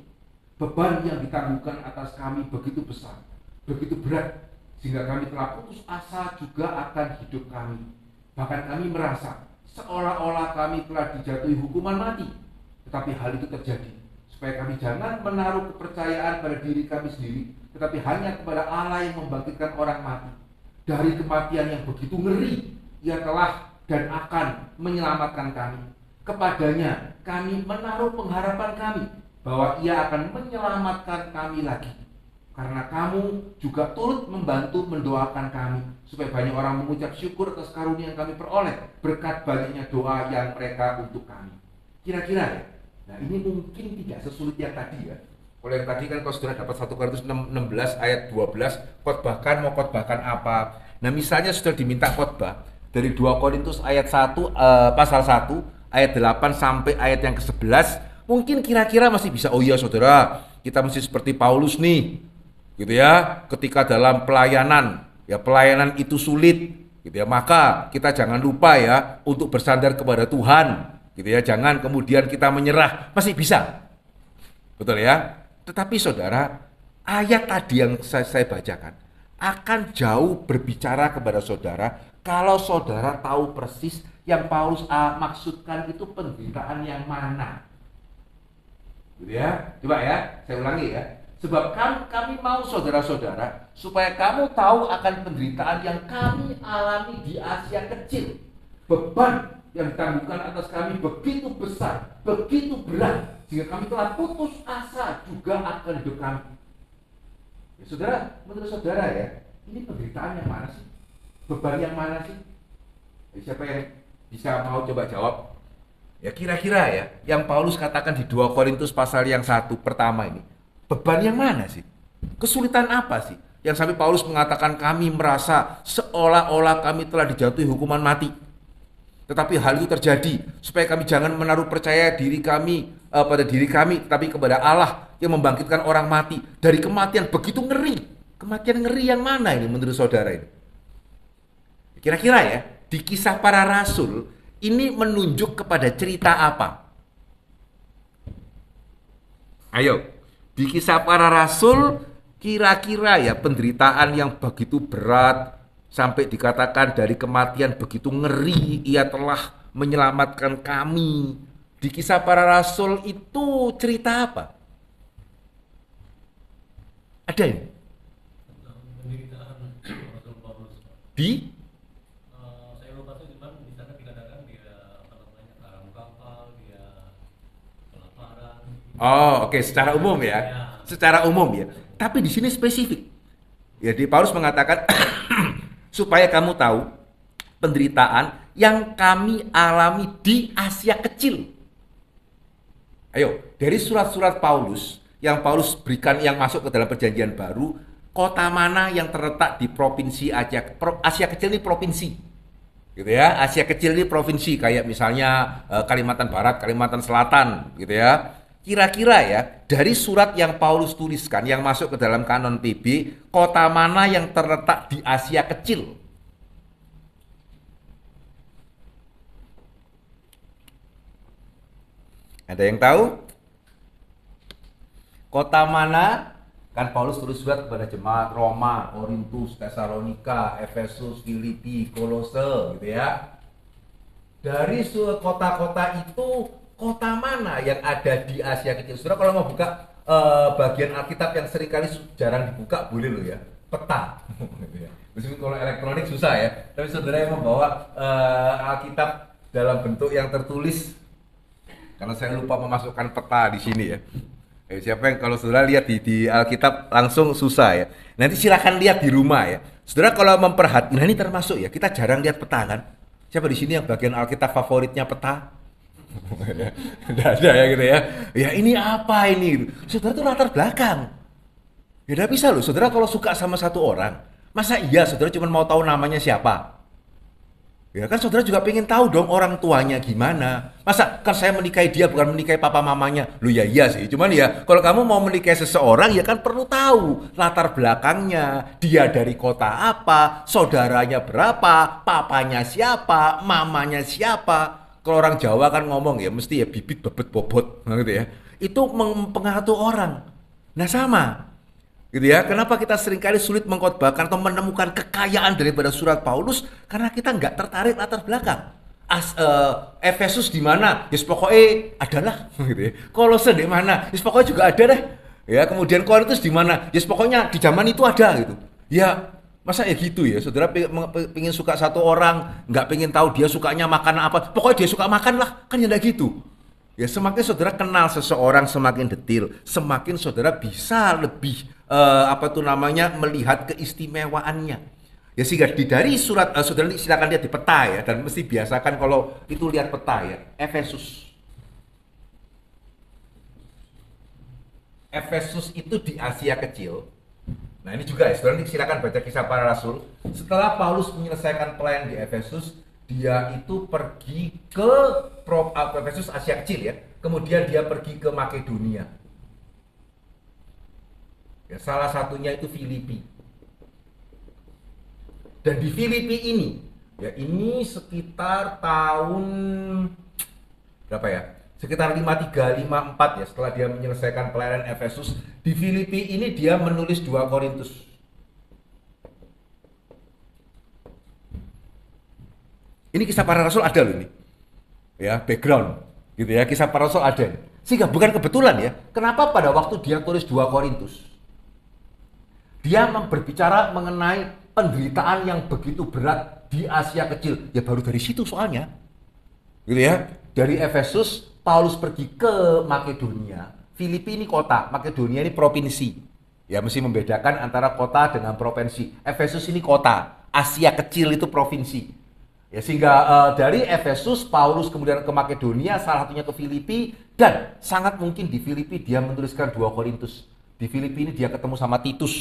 Beban yang ditangguhkan atas kami begitu besar, begitu berat, sehingga kami telah putus asa juga akan hidup kami. Bahkan kami merasa seolah-olah kami telah dijatuhi hukuman mati. Tetapi hal itu terjadi supaya kami jangan menaruh kepercayaan pada diri kami sendiri, tetapi hanya kepada Allah yang membangkitkan orang mati. Dari kematian yang begitu ngeri, Ia telah dan akan menyelamatkan kami. Kepadanya kami menaruh pengharapan kami bahwa Ia akan menyelamatkan kami lagi. Karena kamu juga turut membantu mendoakan kami supaya banyak orang mengucap syukur atas karunia yang kami peroleh berkat banyaknya doa yang mereka untuk kami. Kira-kira ya, nah ini mungkin tidak sesulit yang tadi ya. Kalau yang tadi kan kalau saudara dapat 1 Korintus 16 ayat 12, mau khotbahkan apa? Nah misalnya sudah diminta khotbah dari 2 Korintus ayat 1, pasal 1, ayat 8 sampai ayat yang ke-11, mungkin kira-kira masih bisa, oh iya saudara, kita mesti seperti Paulus nih, gitu ya, ketika dalam pelayanan, ya pelayanan itu sulit, gitu ya, maka kita jangan lupa ya untuk bersandar kepada Tuhan, gitu ya, jangan kemudian kita menyerah, masih bisa, betul ya. Tetapi saudara, ayat tadi yang saya bacakan akan jauh berbicara kepada saudara kalau saudara tahu persis yang Paulus maksudkan itu penderitaan yang mana. Gitu ya. Coba ya, saya ulangi ya. Sebab kami mau saudara-saudara supaya kamu tahu akan penderitaan yang kami alami di Asia Kecil. Beban yang ditangguhkan atas kami begitu besar, begitu berat, sehingga kami telah putus asa juga akan hidup kami. Ya, saudara, menurut saudara ya, ini penderitaan yang mana sih? Beban yang mana sih? Siapa yang bisa mau coba jawab? Ya kira-kira ya, yang Paulus katakan di 2 Korintus pasal yang 1 pertama ini, beban yang mana sih? Kesulitan apa sih? Yang sampai Paulus mengatakan kami merasa seolah-olah kami telah dijatuhi hukuman mati. Tetapi hal itu terjadi supaya kami jangan menaruh percaya diri kami pada diri kami, tetapi kepada Allah yang membangkitkan orang mati dari kematian begitu ngeri. Kematian ngeri yang mana ini menurut saudara ini? Kira-kira ya, di Kisah Para Rasul ini menunjuk kepada cerita apa? Ayo, di Kisah Para Rasul kira-kira ya penderitaan yang begitu berat sampai dikatakan dari kematian begitu ngeri ia telah menyelamatkan kami. Di Kisah Para Rasul itu cerita apa? Ada ini? Penderitaan Rasul Paulus. Di? Saya lupa tuh cuman di sana dikatakan dia karam kapal, dia kelaparan. Oh, oke, secara umum ya. Ya. Secara umum ya. Tapi di sini spesifik. Ya, di Paulus mengatakan supaya kamu tahu penderitaan yang kami alami di Asia Kecil. Ayo, dari surat-surat Paulus yang Paulus berikan yang masuk ke dalam perjanjian baru, kota mana yang terletak di provinsi Asia Kecil ini provinsi. Gitu ya. Asia Kecil ini provinsi kayak misalnya Kalimantan Barat, Kalimantan Selatan gitu ya. Kira-kira ya, dari surat yang Paulus tuliskan yang masuk ke dalam kanon PB, kota mana yang terletak di Asia Kecil? Ada yang tahu? Kota mana? Kan Paulus tulis surat kepada jemaat Roma, Korintus, Tesalonika, Efesus, Filipi, Kolose gitu ya. Dari kota-kota itu, kota mana yang ada di Asia Kecil? Saudara kalau mau buka bagian Alkitab yang seringkali jarang dibuka, boleh loh ya, peta. Meskipun kalau elektronik susah ya, tapi saudara yang membawa Alkitab dalam bentuk yang tertulis, karena saya lupa memasukkan peta di sini ya. Siapa yang kalau saudara lihat di Alkitab langsung susah ya. Nanti silakan lihat di rumah ya. Saudara kalau memperhatikan, nah ini termasuk ya, kita jarang lihat peta kan. Siapa di sini yang bagian Alkitab favoritnya peta? Tidak ada ya gitu ya. Ya ini apa ini? Saudara itu latar belakang. Ya udah bisa loh. Saudara kalau suka sama satu orang, masa iya saudara cuma mau tahu namanya siapa? Ya kan saudara juga pengen tahu dong orang tuanya gimana. Masa kan saya menikahi dia bukan menikahi papa mamanya. Lu ya iya sih. Cuman ya kalau kamu mau menikahi seseorang ya kan perlu tahu latar belakangnya. Dia dari kota apa, saudaranya berapa, papanya siapa, mamanya siapa. Kalau orang Jawa kan ngomong ya mesti ya bibit bebet bobot gitu ya. Itu mempengaruhi orang. Nah sama. Gitu ya. Kenapa kita seringkali sulit mengkhotbahkan atau menemukan kekayaan daripada surat Paulus? Karena kita nggak tertarik latar belakang. Efesus di mana? Yes pokoknya adalah gitu ya. Kolose di mana? Yes pokoknya juga ada deh. Ya, kemudian Korintus di mana? Yes pokoknya di zaman itu ada gitu. Ya, masa ya gitu ya, saudara pengen suka satu orang, nggak pengen tahu dia sukanya makan apa, pokoknya dia suka makan lah, kan ya nggak gitu. Ya semakin saudara kenal seseorang semakin detail, semakin saudara bisa lebih melihat keistimewaannya. Ya sehingga dari surat saudara silakan lihat di peta ya, dan mesti biasakan kalau itu lihat peta ya, Efesus. Efesus itu di Asia Kecil. Nah ini juga ya, saudara silakan baca Kisah Para Rasul. Setelah Paulus menyelesaikan pelayanan di Efesus, dia itu pergi ke Efesus Asia Kecil ya. Kemudian dia pergi ke Makedonia. Ya, salah satunya itu Filipi. Dan di Filipi ini, ya ini sekitar tahun berapa ya? Sekitar 53-54 ya, setelah dia menyelesaikan pelayanan Efesus, di Filipi ini dia menulis 2 Korintus. Ini Kisah Para Rasul ada loh ini. Ya, background gitu ya, Kisah Para Rasul ada. Sehingga bukan kebetulan ya, kenapa pada waktu dia tulis 2 Korintus, Dia berbicara mengenai penderitaan yang begitu berat di Asia Kecil. Ya baru dari situ soalnya. Gitu ya. Dari Efesus, Paulus pergi ke Makedonia. Filipi ini kota, Makedonia ini provinsi. Ya mesti membedakan antara kota dengan provinsi. Efesus ini kota, Asia Kecil itu provinsi. Ya sehingga dari Efesus, Paulus kemudian ke Makedonia, salah satunya ke Filipi, dan sangat mungkin di Filipi dia menuliskan 2 Korintus. Di Filipi ini dia ketemu sama Titus.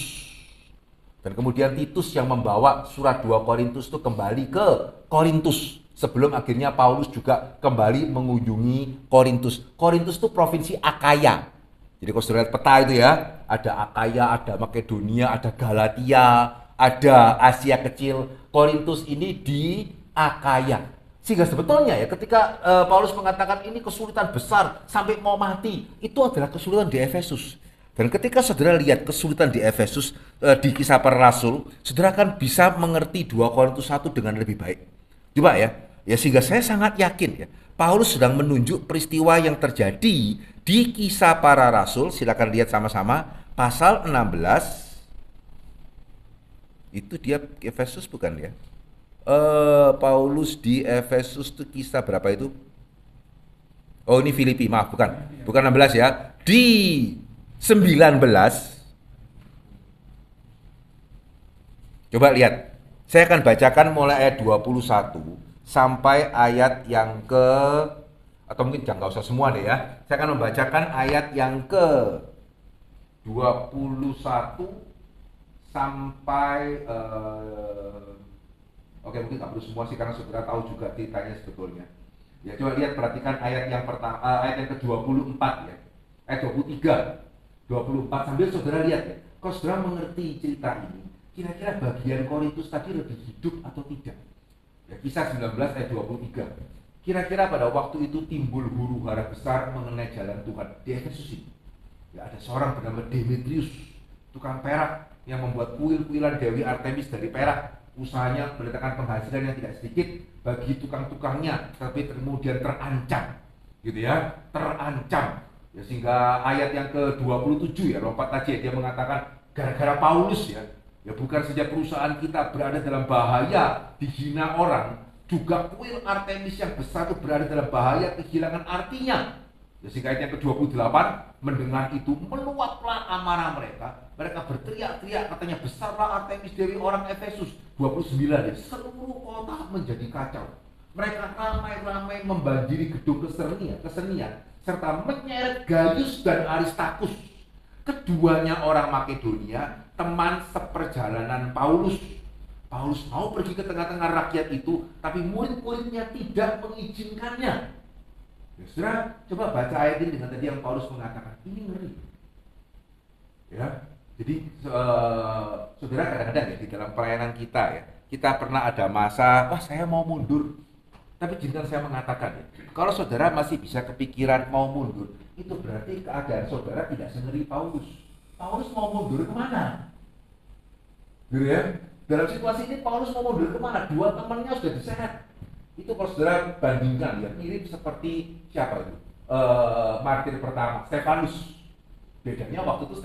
Dan kemudian Titus yang membawa surat 2 Korintus itu kembali ke Korintus. Sebelum akhirnya Paulus juga kembali mengunjungi Korintus. Korintus itu provinsi Akaya. Jadi kalau sudah lihat peta itu ya, ada Akaya, ada Makedonia, ada Galatia, ada Asia Kecil. Korintus ini di Akaya. Sehingga sebetulnya ya ketika Paulus mengatakan ini kesulitan besar sampai mau mati, itu adalah kesulitan di Efesus. Dan ketika saudara lihat kesulitan di Efesus di Kisah Para Rasul, saudara kan bisa mengerti 2 Korintus 1 dengan lebih baik. Coba ya, sehingga saya sangat yakin ya, Paulus sedang menunjuk peristiwa yang terjadi di Kisah Para Rasul. Silakan lihat sama-sama pasal 16. Itu dia Efesus bukan ya? Paulus di Efesus itu kisah berapa itu? Oh ini Filipi, maaf bukan 16 ya. Di 19. Coba lihat. Saya akan bacakan mulai ayat 21 sampai ayat yang ke, atau mungkin jangan usah semua deh ya. Saya akan membacakan ayat yang ke 21 sampai oke mungkin nggak perlu semua sih karena saudara tahu juga ceritanya sebetulnya. Ya coba lihat, perhatikan ayat yang pertama, ayat yang ke-24 ya. Ayat 23. 24 sambil saudara lihat ya, kalau saudara mengerti cerita ini, kira-kira bagian Korintus tadi lebih hidup atau tidak? Ya, Kisah 19 ayat 23. Kira-kira pada waktu itu timbul huru-hara besar mengenai jalan Tuhan di Efesus ini. Ya, ada seorang bernama Demetrius, tukang perak yang membuat kuil-kuilan Dewi Artemis dari perak. Usahanya mendatangkan penghasilan yang tidak sedikit bagi tukang-tukangnya, tapi kemudian terancam, gitu ya, terancam. Ya, sehingga ayat yang ke-27 ya, lompat aja, dia mengatakan gara-gara Paulus ya bukan saja perusahaan kita berada dalam bahaya dihina orang, juga kuil Artemis yang besar itu berada dalam bahaya kehilangan artinya. Ya, sehingga ayat yang ke-28 mendengar itu meluaplah amarah mereka. Mereka berteriak-teriak katanya besarlah Artemis Dewi orang Efesus. 29 ya, seluruh kota menjadi kacau. Mereka ramai-ramai membanjiri gedung kesenian serta menyeret Gaius dan Aristarchus. Keduanya orang Makedonia, teman seperjalanan Paulus. Paulus mau pergi ke tengah-tengah rakyat itu, tapi murid-muridnya tidak mengizinkannya. Ya, saudara, coba baca ayat ini dengan tadi yang Paulus mengatakan, ini ngeri. Ya, jadi saudara kadang-kadang ya di dalam pelayanan kita ya, kita pernah ada masa, wah saya mau mundur. Tapi jangan saya mengatakan ya, kalau saudara masih bisa kepikiran mau mundur, itu berarti keadaan saudara tidak sengeri Paulus. Paulus mau mundur kemana? Gitu ya? Dalam situasi ini Paulus mau mundur kemana? 2 temannya sudah diseret. Itu kalau saudara bandingkan ya, mirip seperti siapa itu? Martir pertama, Stefanus. Bedanya waktu itu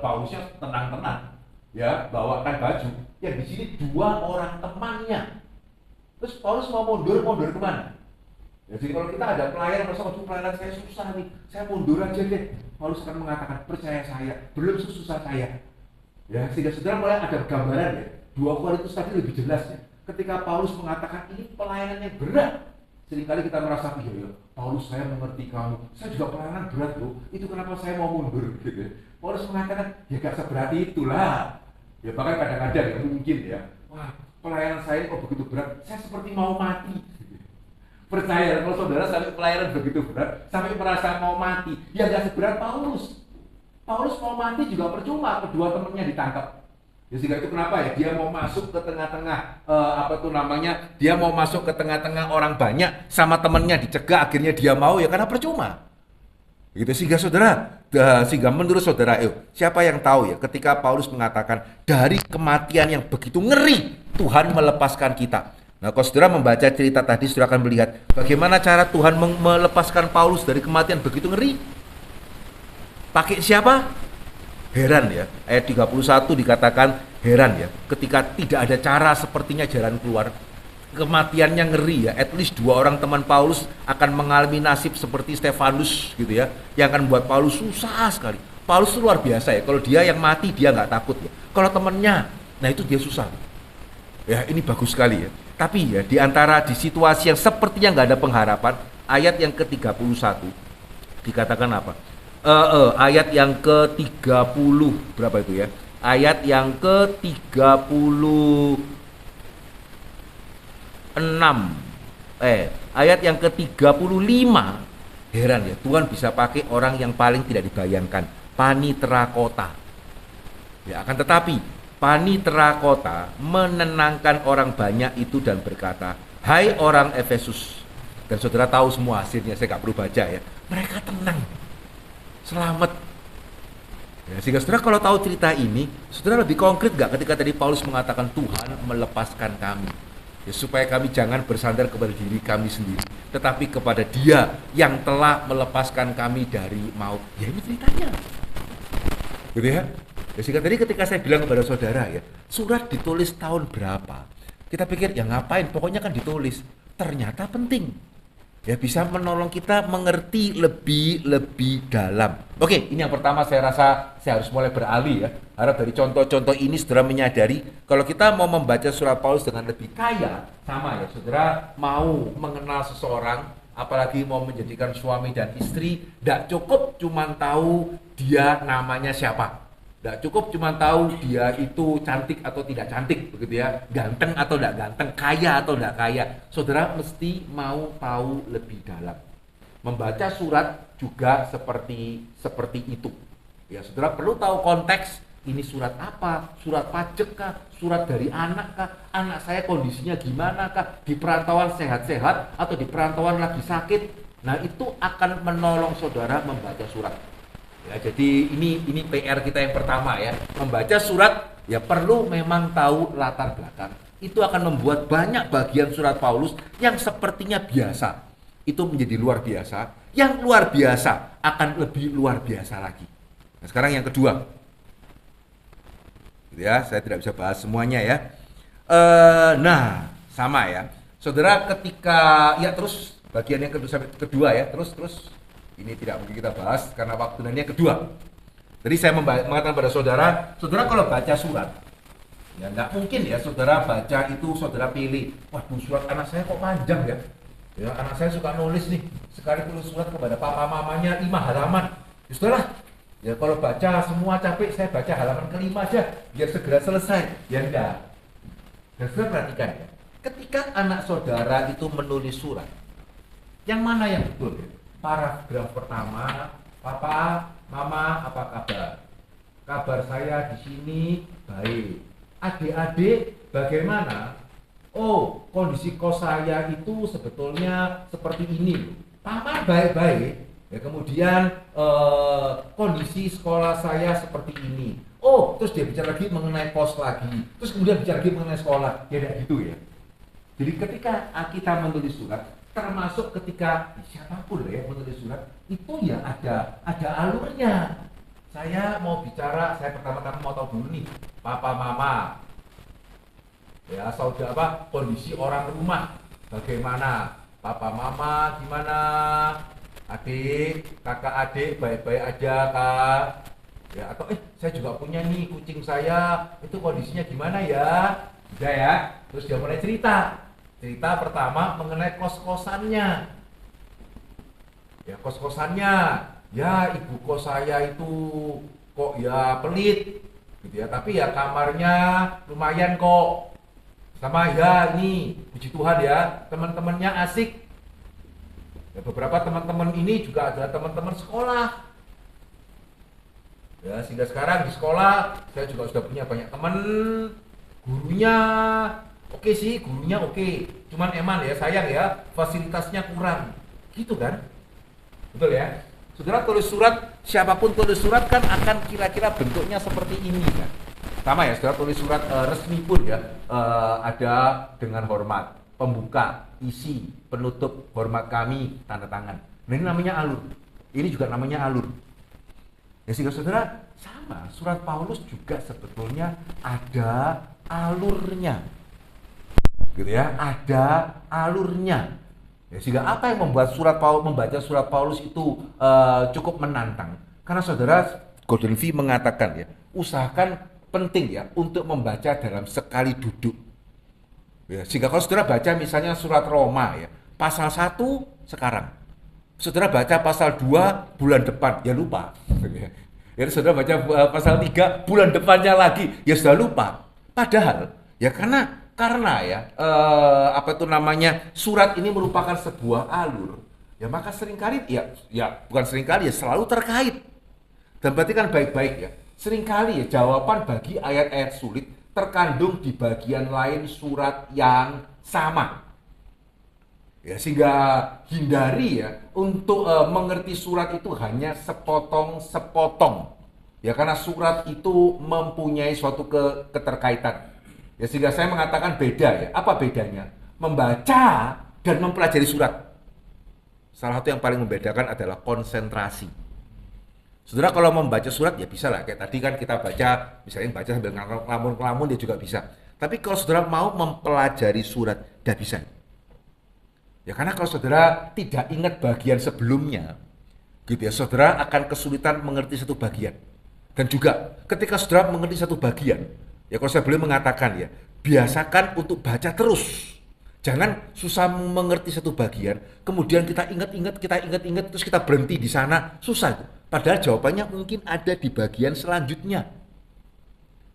Paulusnya tenang-tenang, ya bawakan baju. Yang di sini 2 orang temannya. Terus Paulus mau mundur kemana? Jadi kalau kita ada pelayan merasa pelayanan saya susah nih, saya mundur aja deh. Paulus akan mengatakan percaya saya, belum sesusah saya. Ya, sehingga saudara mulai ada gambaran ya. 2 Korintus tadi lebih jelas ya. Ketika Paulus mengatakan ini pelayanan yang berat, seringkali kita merasa iya, Paulus saya mengerti kamu, saya juga pelayanan berat loh. Itu kenapa saya mau mundur? Gitu. Paulus mengatakan ya gak seberat itulah. Ya bahkan kadang-kadang ya mungkin ya, wah pelayanan saya kok begitu berat, saya seperti mau mati. Percaya kalau saudara sampai pelayanan begitu berat, sampai merasa mau mati, ya gak seberat Paulus. Paulus mau mati juga percuma, kedua temannya ditangkap. Ya, sehingga itu kenapa ya dia mau masuk ke tengah-tengah dia mau masuk ke tengah-tengah orang banyak sama temannya dicegah, akhirnya dia mau ya karena percuma. Gitu sehingga menurut saudara siapa yang tahu ya ketika Paulus mengatakan dari kematian yang begitu ngeri Tuhan melepaskan kita. Nah, kalau saudara membaca cerita tadi saudara akan melihat bagaimana cara Tuhan melepaskan Paulus dari kematian begitu ngeri. Pakai siapa? Heran ya, ayat 31 dikatakan heran ya, ketika tidak ada cara sepertinya jalan keluar. Kematiannya ngeri ya, at least 2 orang teman Paulus akan mengalami nasib seperti Stefanus gitu ya, yang akan buat Paulus susah sekali. Paulus itu luar biasa ya, kalau dia yang mati dia nggak takut ya, kalau temennya, nah itu dia susah. Ya ini bagus sekali ya, tapi ya di antara di situasi yang sepertinya nggak ada pengharapan, ayat yang ke-31 dikatakan apa? Ayat yang ke-30 berapa itu ya? Ayat yang ke-36 ayat yang ke-35 heran ya, Tuhan bisa pakai orang yang paling tidak dibayangkan, panitera kota. Ya akan tetapi panitera kota menenangkan orang banyak itu dan berkata, "Hai orang Efesus." Dan saudara tahu semua hasilnya, saya nggak perlu baca ya. Mereka tenang, selamat. Ya, sehingga saudara kalau tahu cerita ini, saudara lebih konkret nggak ketika tadi Paulus mengatakan Tuhan melepaskan kami, ya, supaya kami jangan bersandar kepada diri kami sendiri, tetapi kepada Dia yang telah melepaskan kami dari maut. Ya ini ceritanya, gitu ya. Ya sehingga tadi ketika saya bilang kepada saudara ya, surat ditulis tahun berapa? Kita pikir ya ngapain? Pokoknya kan ditulis. Ternyata penting. Ya bisa menolong kita mengerti lebih dalam. Oke, ini yang pertama saya rasa saya harus mulai beralih ya. Harap dari contoh-contoh ini saudara menyadari kalau kita mau membaca surat Paulus dengan lebih kaya, sama ya saudara mau mengenal seseorang, apalagi mau menjadikan suami dan istri, tidak cukup cuma tahu dia namanya siapa. Tidak cukup cuma tahu dia itu cantik atau tidak cantik, begitu ya, ganteng atau tidak ganteng, kaya atau tidak kaya. Saudara mesti mau tahu lebih dalam. Membaca surat juga seperti itu. Ya, saudara perlu tahu konteks. Ini surat apa? Surat pajak kah? Surat dari anak kah? Anak saya kondisinya gimana kah? Di perantauan sehat-sehat atau di perantauan lagi sakit? Nah, itu akan menolong saudara membaca surat. Ya, jadi ini PR kita yang pertama ya. Membaca surat ya perlu memang tahu latar belakang. Itu akan membuat banyak bagian surat Paulus yang sepertinya biasa itu menjadi luar biasa. Yang luar biasa akan lebih luar biasa lagi. Nah, sekarang yang kedua. Ya, saya tidak bisa bahas semuanya ya. Nah, sama ya. Saudara ketika ya terus bagian yang kedua ya, terus ini tidak mungkin kita bahas karena waktu dan yang kedua. Jadi saya mengatakan pada saudara kalau baca surat, ya nggak mungkin ya saudara baca itu saudara pilih, waduh surat anak saya kok panjang ya. Ya anak saya suka nulis nih, sekali tulis surat kepada papa mamanya 5 halaman. Ya sudahlah, ya kalau baca semua capek, saya baca halaman ke-5 aja, biar segera selesai. Ya enggak. Dan saudara perhatikan ya, ketika anak saudara itu menulis surat, yang mana yang betul ya? Paragraf pertama, papa, mama, apa kabar? Kabar saya di sini baik. Adik-adik bagaimana? Oh, kondisi kos saya itu sebetulnya seperti ini. Papa baik-baik. Ya, kemudian kondisi sekolah saya seperti ini. Oh, terus dia bicara lagi mengenai kos lagi. Terus kemudian bicara lagi mengenai sekolah. Ya tidak gitu ya. Jadi ketika kita menulis surat, termasuk ketika siapapun ya menulis surat itu ya ada alurnya. Saya mau bicara, saya pertama-tama mau tahu dulu nih, papa mama, ya saudara, kondisi orang rumah bagaimana, papa mama gimana, adik, kakak adik baik-baik aja kak, ya atau saya juga punya nih kucing saya, itu kondisinya gimana ya, sudah ya, terus dia mulai cerita pertama mengenai kos-kosannya. Ya kos-kosannya, ya ibu kos saya itu kok ya pelit gitu ya, tapi ya kamarnya lumayan kok. Sama ya ini puji Tuhan ya, teman-temannya asik. Ya beberapa teman-teman ini juga adalah teman-teman sekolah. Ya sehingga sekarang di sekolah saya juga sudah punya banyak teman, gurunya oke sih, gurunya oke. Cuman emang ya sayang ya, fasilitasnya kurang. Gitu kan? Betul ya? Saudara tulis surat, siapapun tulis surat kan akan kira-kira bentuknya seperti ini kan. Sama ya, saudara tulis surat resmi pun ya, ada dengan hormat, pembuka, isi, penutup, hormat kami, tanda tangan. Nah ini namanya alur. Ini juga namanya alur. Ya sehingga saudara, sama, surat Paulus juga sebetulnya ada alurnya. Gitu ya, ada alurnya. Ya, sehingga apa yang membuat membaca surat Paulus itu cukup menantang? Karena saudara, Gordon Fee mengatakan ya, usahakan penting ya untuk membaca dalam sekali duduk. Ya, sehingga kalau saudara baca misalnya surat Roma ya, pasal 1 sekarang. Saudara baca pasal 2 bulan depan, ya lupa. Ya, saudara baca pasal 3 bulan depannya lagi, ya sudah lupa. Padahal ya karena ya apa itu namanya, surat ini merupakan sebuah alur, ya maka seringkali ya bukan seringkali ya selalu terkait. Dan berarti kan baik-baik ya, seringkali ya jawaban bagi ayat-ayat sulit terkandung di bagian lain surat yang sama. Ya, sehingga hindari ya untuk mengerti surat itu hanya sepotong-sepotong. Ya, karena surat itu mempunyai suatu keterkaitan. Ya, sehingga saya mengatakan beda ya. Apa bedanya? Membaca dan mempelajari surat. Salah satu yang paling membedakan adalah konsentrasi. Saudara kalau membaca surat ya bisa lah. Kayak tadi kan kita baca, misalnya baca sambil ngelamun-ngelamun dia juga bisa. Tapi kalau saudara mau mempelajari surat, tidak bisa. Ya karena kalau saudara tidak ingat bagian sebelumnya, gitu ya, saudara akan kesulitan mengerti satu bagian. Dan juga ketika saudara mengerti satu bagian, ya kalau saya boleh mengatakan ya, biasakan untuk baca terus. Jangan susah mengerti satu bagian, kemudian kita ingat, terus kita berhenti di sana, susah itu. Padahal jawabannya mungkin ada di bagian selanjutnya.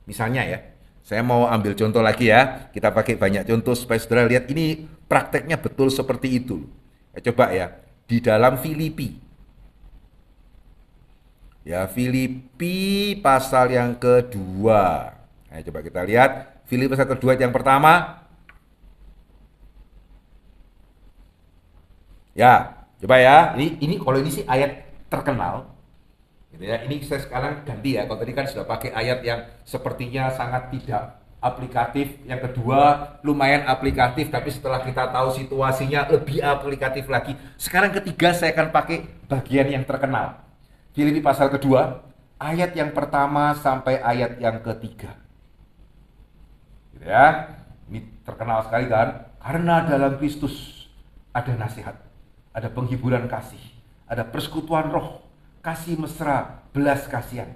Misalnya ya, saya mau ambil contoh lagi ya, kita pakai banyak contoh supaya saudara lihat ini prakteknya betul seperti itu. Coba ya, di dalam Filipi. Ya, Filipi pasal yang kedua. Nah, coba kita lihat Filipi pasal kedua yang pertama. Ya, coba ya. Ini kalau ini sih ayat terkenal. Gitu ya. Ini saya sekarang ganti ya. Kalau tadi kan sudah pakai ayat yang sepertinya sangat tidak aplikatif. Yang kedua lumayan aplikatif, tapi setelah kita tahu situasinya lebih aplikatif lagi. Sekarang ketiga saya akan pakai bagian yang terkenal. Filipi pasal kedua, ayat yang pertama sampai ayat yang ketiga. Gitu ya. Ini terkenal sekali kan? Karena dalam Kristus ada nasihat, ada penghiburan kasih, ada persekutuan roh, kasih mesra, belas kasihan.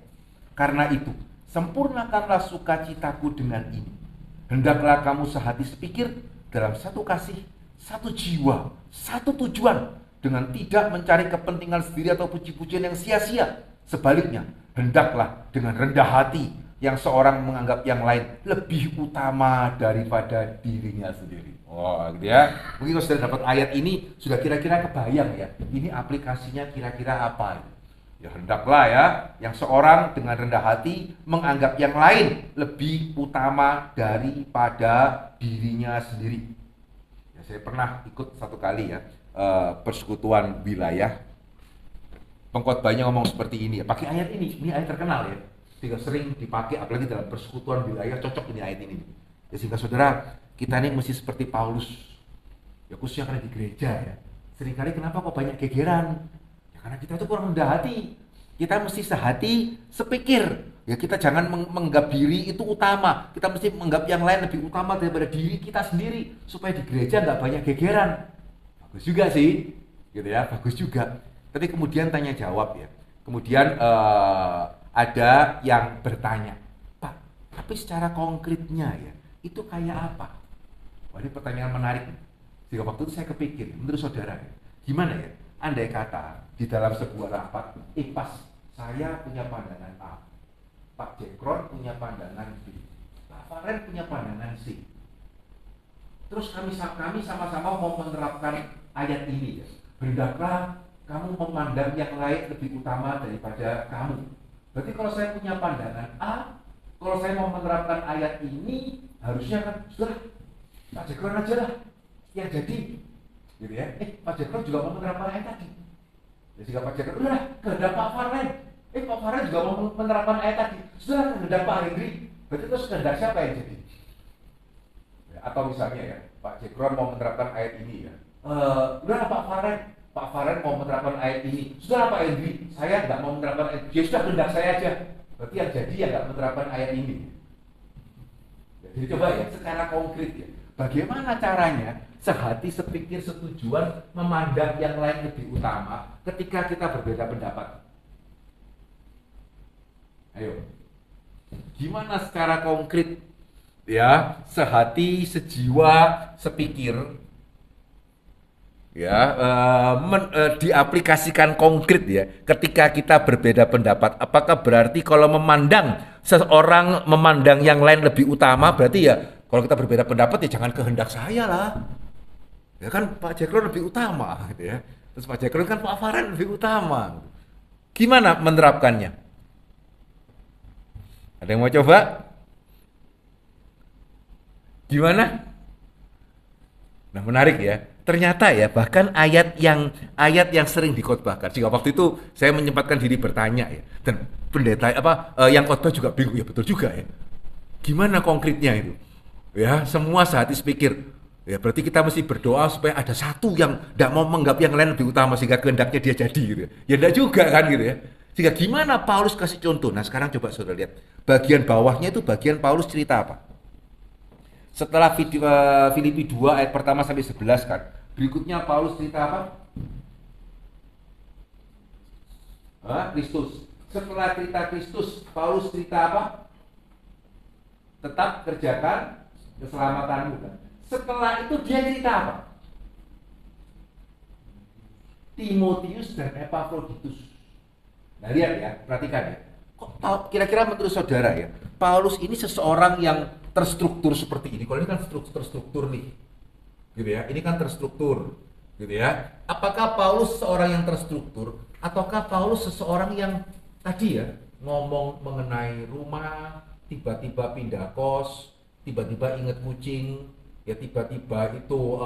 Karena itu, sempurnakanlah sukacitaku dengan ini. Hendaklah kamu sehati sepikir dalam satu kasih, satu jiwa, satu tujuan, dengan tidak mencari kepentingan sendiri atau puji-pujian yang sia-sia. Sebaliknya, hendaklah dengan rendah hati yang seorang menganggap yang lain lebih utama daripada dirinya sendiri. Oh, gitu ya. Mungkin kalau sudah dapat ayat ini, sudah kira-kira kebayang ya, ini aplikasinya kira-kira apa? Ya hendaklah ya, yang seorang dengan rendah hati menganggap yang lain lebih utama daripada dirinya sendiri. Ya, saya pernah ikut satu kali ya, persekutuan wilayah. Pengkhotbahnya ngomong seperti ini ya, pakai ayat ini ayat terkenal ya. Sehingga sering dipakai apalagi dalam persekutuan wilayah, cocok ini ayat ini. Ya, sehingga saudara, kita ini mesti seperti Paulus. Ya khususnya karena di gereja ya. Seringkali kenapa kok banyak gegeran? Ya karena kita itu kurang rendah hati. Kita mesti sehati, sepikir. Ya kita jangan menganggap diri itu utama. Kita mesti menganggap yang lain lebih utama daripada diri kita sendiri. Supaya di gereja nggak banyak gegeran. Bagus juga sih. Gitu ya, bagus juga. Tapi kemudian tanya jawab ya. Kemudian ada yang bertanya, Pak, tapi secara konkretnya ya, itu kayak apa? Wah, ini pertanyaan menarik. Sehingga waktu itu saya kepikir, menurut saudara, gimana ya? Andai kata di dalam sebuah rapat, pas saya punya pandangan A, Pak Jekron punya pandangan B, Pak Faren punya pandangan C. Terus kami sama-sama mau menerapkan ayat ini ya. Hendaklah kamu memandang yang lain lebih utama daripada kamu. Berarti kalau saya punya pandangan A, kalau saya mau menerapkan ayat ini, harusnya kan sudah Pak Jekron aja lah yang jadi, gitu ya. Pak Jekron juga mau menerapkan ayat tadi. Ya jika Pak Jekron udah kehendak Pak Faren, Pak Faren juga mau menerapkan ayat tadi, sudah kehendak Pak Hendri. Berarti terus kehendak siapa yang jadi? Ya, atau misalnya ya, Pak Jekron mau menerapkan ayat ini ya. Udah Pak Faren mau menerapkan ayat ini. Sudah Pak Hendri, saya nggak mau menerapkan ayat. Ya sudah kehendak saya aja. Berarti yang jadi ya nggak menerapkan ayat ini. Jadi coba ya, secara konkret ya, bagaimana caranya sehati, sepikir, setujuan memandang yang lain lebih utama ketika kita berbeda pendapat? Ayo, gimana secara konkret ya, sehati, sejiwa, sepikir ya, diaplikasikan konkret ya ketika kita berbeda pendapat? Apakah berarti kalau memandang seseorang, memandang yang lain lebih utama, berarti ya kalau kita berbeda pendapat ya jangan kehendak saya lah, ya kan Pak Jekron lebih utama gitu ya, terus Pak Jekron kan Pak Farhan lebih utama. Gimana menerapkannya? Ada yang mau coba? Gimana? Nah, menarik ya. Ternyata ya, bahkan ayat yang sering dikhotbahkan. Jika waktu itu saya menyempatkan diri bertanya ya, dan pendeta yang khotbah juga bingung, ya betul juga ya. Gimana konkretnya itu? Ya, semua sehati sepikir. Ya, berarti kita mesti berdoa supaya ada satu yang tidak mau menganggap yang lain lebih utama sehingga kehendaknya dia jadi gitu. Ya enggak juga kan gitu ya. Sehingga gimana Paulus kasih contoh? Nah, sekarang coba saudara lihat. Bagian bawahnya itu bagian Paulus cerita apa? Setelah Filipi 2 ayat pertama sampai 11 kan. Berikutnya Paulus cerita apa? Kristus. Setelah cerita Kristus, Paulus cerita apa? Tetap kerjakan keselamatanmu kan. Setelah itu dia cerita apa? Timotius dan Epafroditus. Nah, lihat ya, perhatikan ya. Kok kira-kira menurut saudara ya, Paulus ini seseorang yang terstruktur seperti ini. Kalau ini kan terstruktur nih, gitu ya. Ini kan terstruktur, gitu ya. Apakah Paulus seorang yang terstruktur, ataukah Paulus seseorang yang tadi ya ngomong mengenai rumah, tiba-tiba pindah kos, tiba-tiba ingat kucing, ya tiba-tiba itu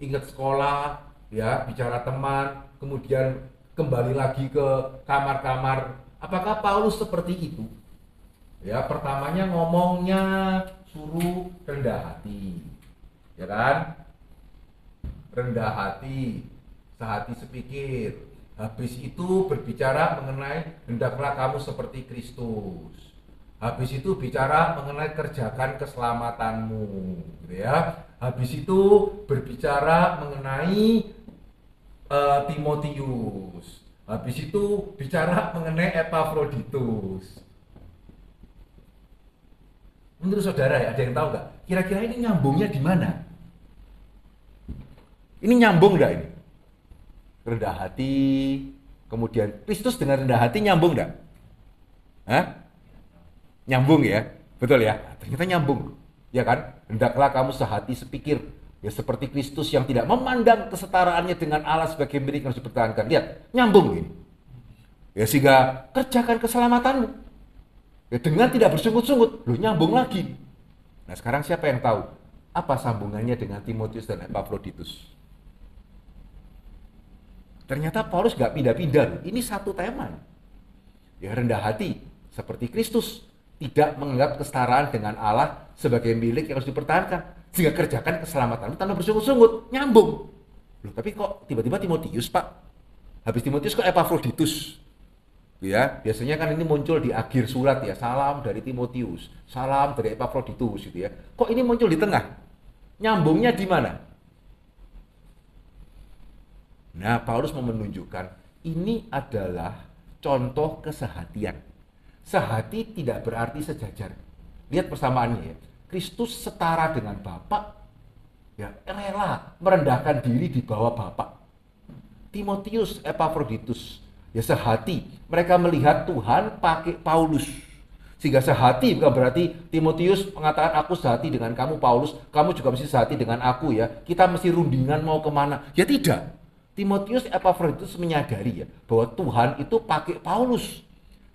ingat sekolah, ya bicara teman, kemudian kembali lagi ke kamar-kamar. Apakah Paulus seperti itu? Ya, pertamanya ngomongnya suruh rendah hati, ya kan? Rendah hati, sehati sepikir. Habis itu berbicara mengenai hendaklah kamu seperti Kristus. Habis itu bicara mengenai kerjakan keselamatanmu, gitu ya. Habis itu berbicara mengenai Timotius. Habis itu bicara mengenai Epafroditus. Menurut saudara ya, ada yang tahu nggak? Kira-kira ini nyambungnya di mana? Ini nyambung nggak ini? Rendah hati, kemudian Kristus dengan rendah hati nyambung nggak? Hah? Nyambung ya, betul ya? Ternyata nyambung, ya kan? Hendaklah kamu sehati sepikir. Ya seperti Kristus yang tidak memandang kesetaraannya dengan Allah sebagai milik yang harus dipertahankan. Lihat, nyambung ini. Ya sehingga kerjakan keselamatanmu. Ya dengan tidak bersungut-sungut, lu nyambung lagi. Nah sekarang siapa yang tahu apa sambungannya dengan Timotius dan Epafroditus? Ternyata Paulus gak pindah-pindah. Ini satu tema. Ya rendah hati seperti Kristus, tidak menganggap kesetaraan dengan Allah sebagai milik yang harus dipertahankan. Sehingga kerjakan keselamatan tanpa bersungut-sungut, nyambung. Loh, tapi kok tiba-tiba Timotius, Pak? Habis Timotius kok Epafroditus? Ya, biasanya kan ini muncul di akhir surat ya, salam dari Timotius, salam dari Epafroditus gitu ya. Kok ini muncul di tengah? Nyambungnya di mana? Nah, Paulus mau menunjukkan ini adalah contoh kesehatian. Sehati tidak berarti sejajar. Lihat persamaannya ya. Kristus setara dengan Bapa, ya rela merendahkan diri di bawah Bapa. Timotius, Epafroditus, ya sehati. Mereka melihat Tuhan pakai Paulus. Sehingga sehati bukan berarti Timotius mengatakan aku sehati dengan kamu Paulus, kamu juga mesti sehati dengan aku ya. Kita mesti rundingan mau kemana? Ya tidak. Timotius, Epafroditus menyadari ya bahwa Tuhan itu pakai Paulus.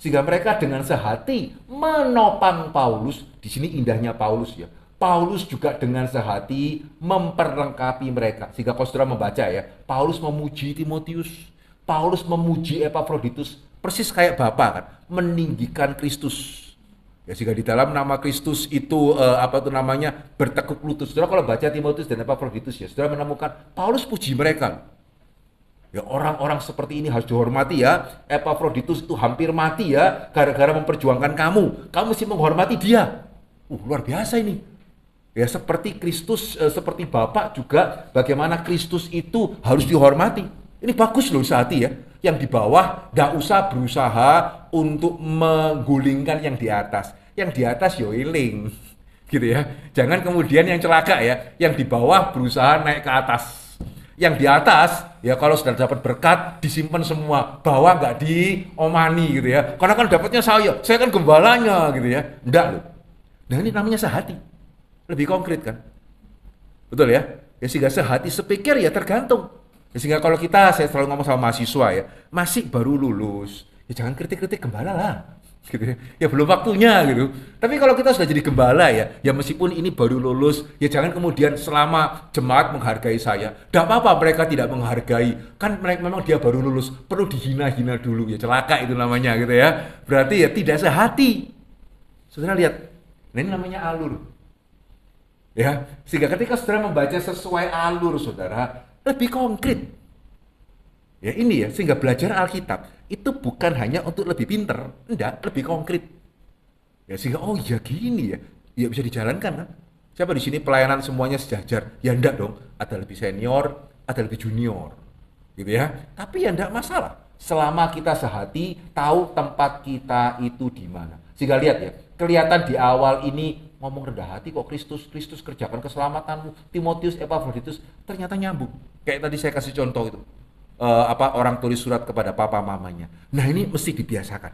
Sehingga mereka dengan sehati menopang Paulus. Di sini indahnya Paulus ya. Paulus juga dengan sehati memperlengkapi mereka. Sehingga kalau saudara membaca ya, Paulus memuji Timotius, Paulus memuji Epafroditus, persis kayak Bapa kan, meninggikan Kristus. Ya sehingga di dalam nama Kristus itu bertekuk lutut. Saudara kalau baca Timotius dan Epafroditus ya, saudara menemukan Paulus puji mereka. Ya orang-orang seperti ini harus dihormati ya. Epafroditus itu hampir mati ya gara-gara memperjuangkan kamu. Kamu mesti menghormati dia. Luar biasa ini. Ya seperti Kristus, seperti Bapak juga bagaimana Kristus itu harus dihormati. Ini bagus loh sehati ya. Yang di bawah nggak usah berusaha untuk menggulingkan yang di atas. Yang di atas yoiling. Gitu ya. Jangan kemudian yang celaka ya. Yang di bawah berusaha naik ke atas. Yang di atas, ya kalau sudah dapat berkat, disimpan semua, bawah nggak diomani gitu ya. Karena kan dapatnya saya kan gembalanya gitu ya. Enggak loh. Nah ini namanya sehati. Lebih konkret kan? Betul ya? Ya sehingga sehati sepikir ya tergantung. Ya, sehingga kalau saya selalu ngomong sama mahasiswa ya, masih baru lulus, ya jangan kritik-kritik gembala lah. Gitu ya. Ya belum waktunya gitu. Tapi kalau kita sudah jadi gembala ya meskipun ini baru lulus, ya jangan kemudian selama jemaat menghargai saya. Tidak apa-apa mereka tidak menghargai. Kan memang dia baru lulus, perlu dihina-hina dulu. Ya celaka itu namanya gitu ya. Berarti ya tidak sehati. Saudara lihat, nah ini namanya alur. Ya, sehingga ketika saudara membaca sesuai alur saudara, lebih konkret. Ya ini ya, sehingga belajar Alkitab itu bukan hanya untuk lebih pinter, enggak, lebih konkret. Ya sehingga oh ya gini ya bisa dijalankan kan. Siapa di sini pelayanan semuanya sejajar? Ya enggak dong, ada lebih senior, ada lebih junior. Gitu ya. Tapi ya enggak masalah. Selama kita sehati, tahu tempat kita itu di mana. Sehingga lihat ya, kelihatan di awal ini ngomong rendah hati kok Kristus kerjakan keselamatanmu. Timotius, Epafroditus ternyata nyambung. Kayak tadi saya kasih contoh itu. Orang tulis surat kepada papa mamanya. Nah ini mesti dibiasakan.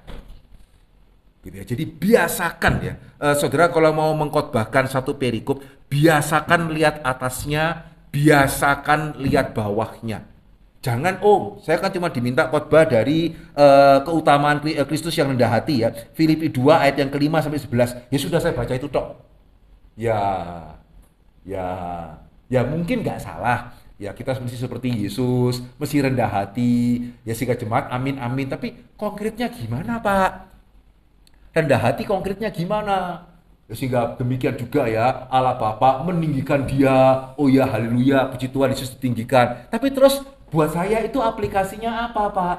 Gitu ya. Jadi biasakan ya. Saudara kalau mau mengkhotbahkan satu perikop, biasakan lihat atasnya, biasakan lihat bawahnya. Jangan saya kan cuma diminta khotbah dari keutamaan Kristus yang rendah hati ya. Filipi 2 ayat yang ke-5 sampai 11. Ya sudah saya baca itu tok. Ya mungkin nggak salah. Ya kita mesti seperti Yesus, mesti rendah hati, ya sehingga jemaat amin, tapi konkretnya gimana Pak? Rendah hati konkretnya gimana? Ya, sehingga demikian juga ya, Allah Bapa meninggikan dia, oh ya haleluya, puji Tuhan Yesus ditinggikan. Tapi terus buat saya itu aplikasinya apa Pak?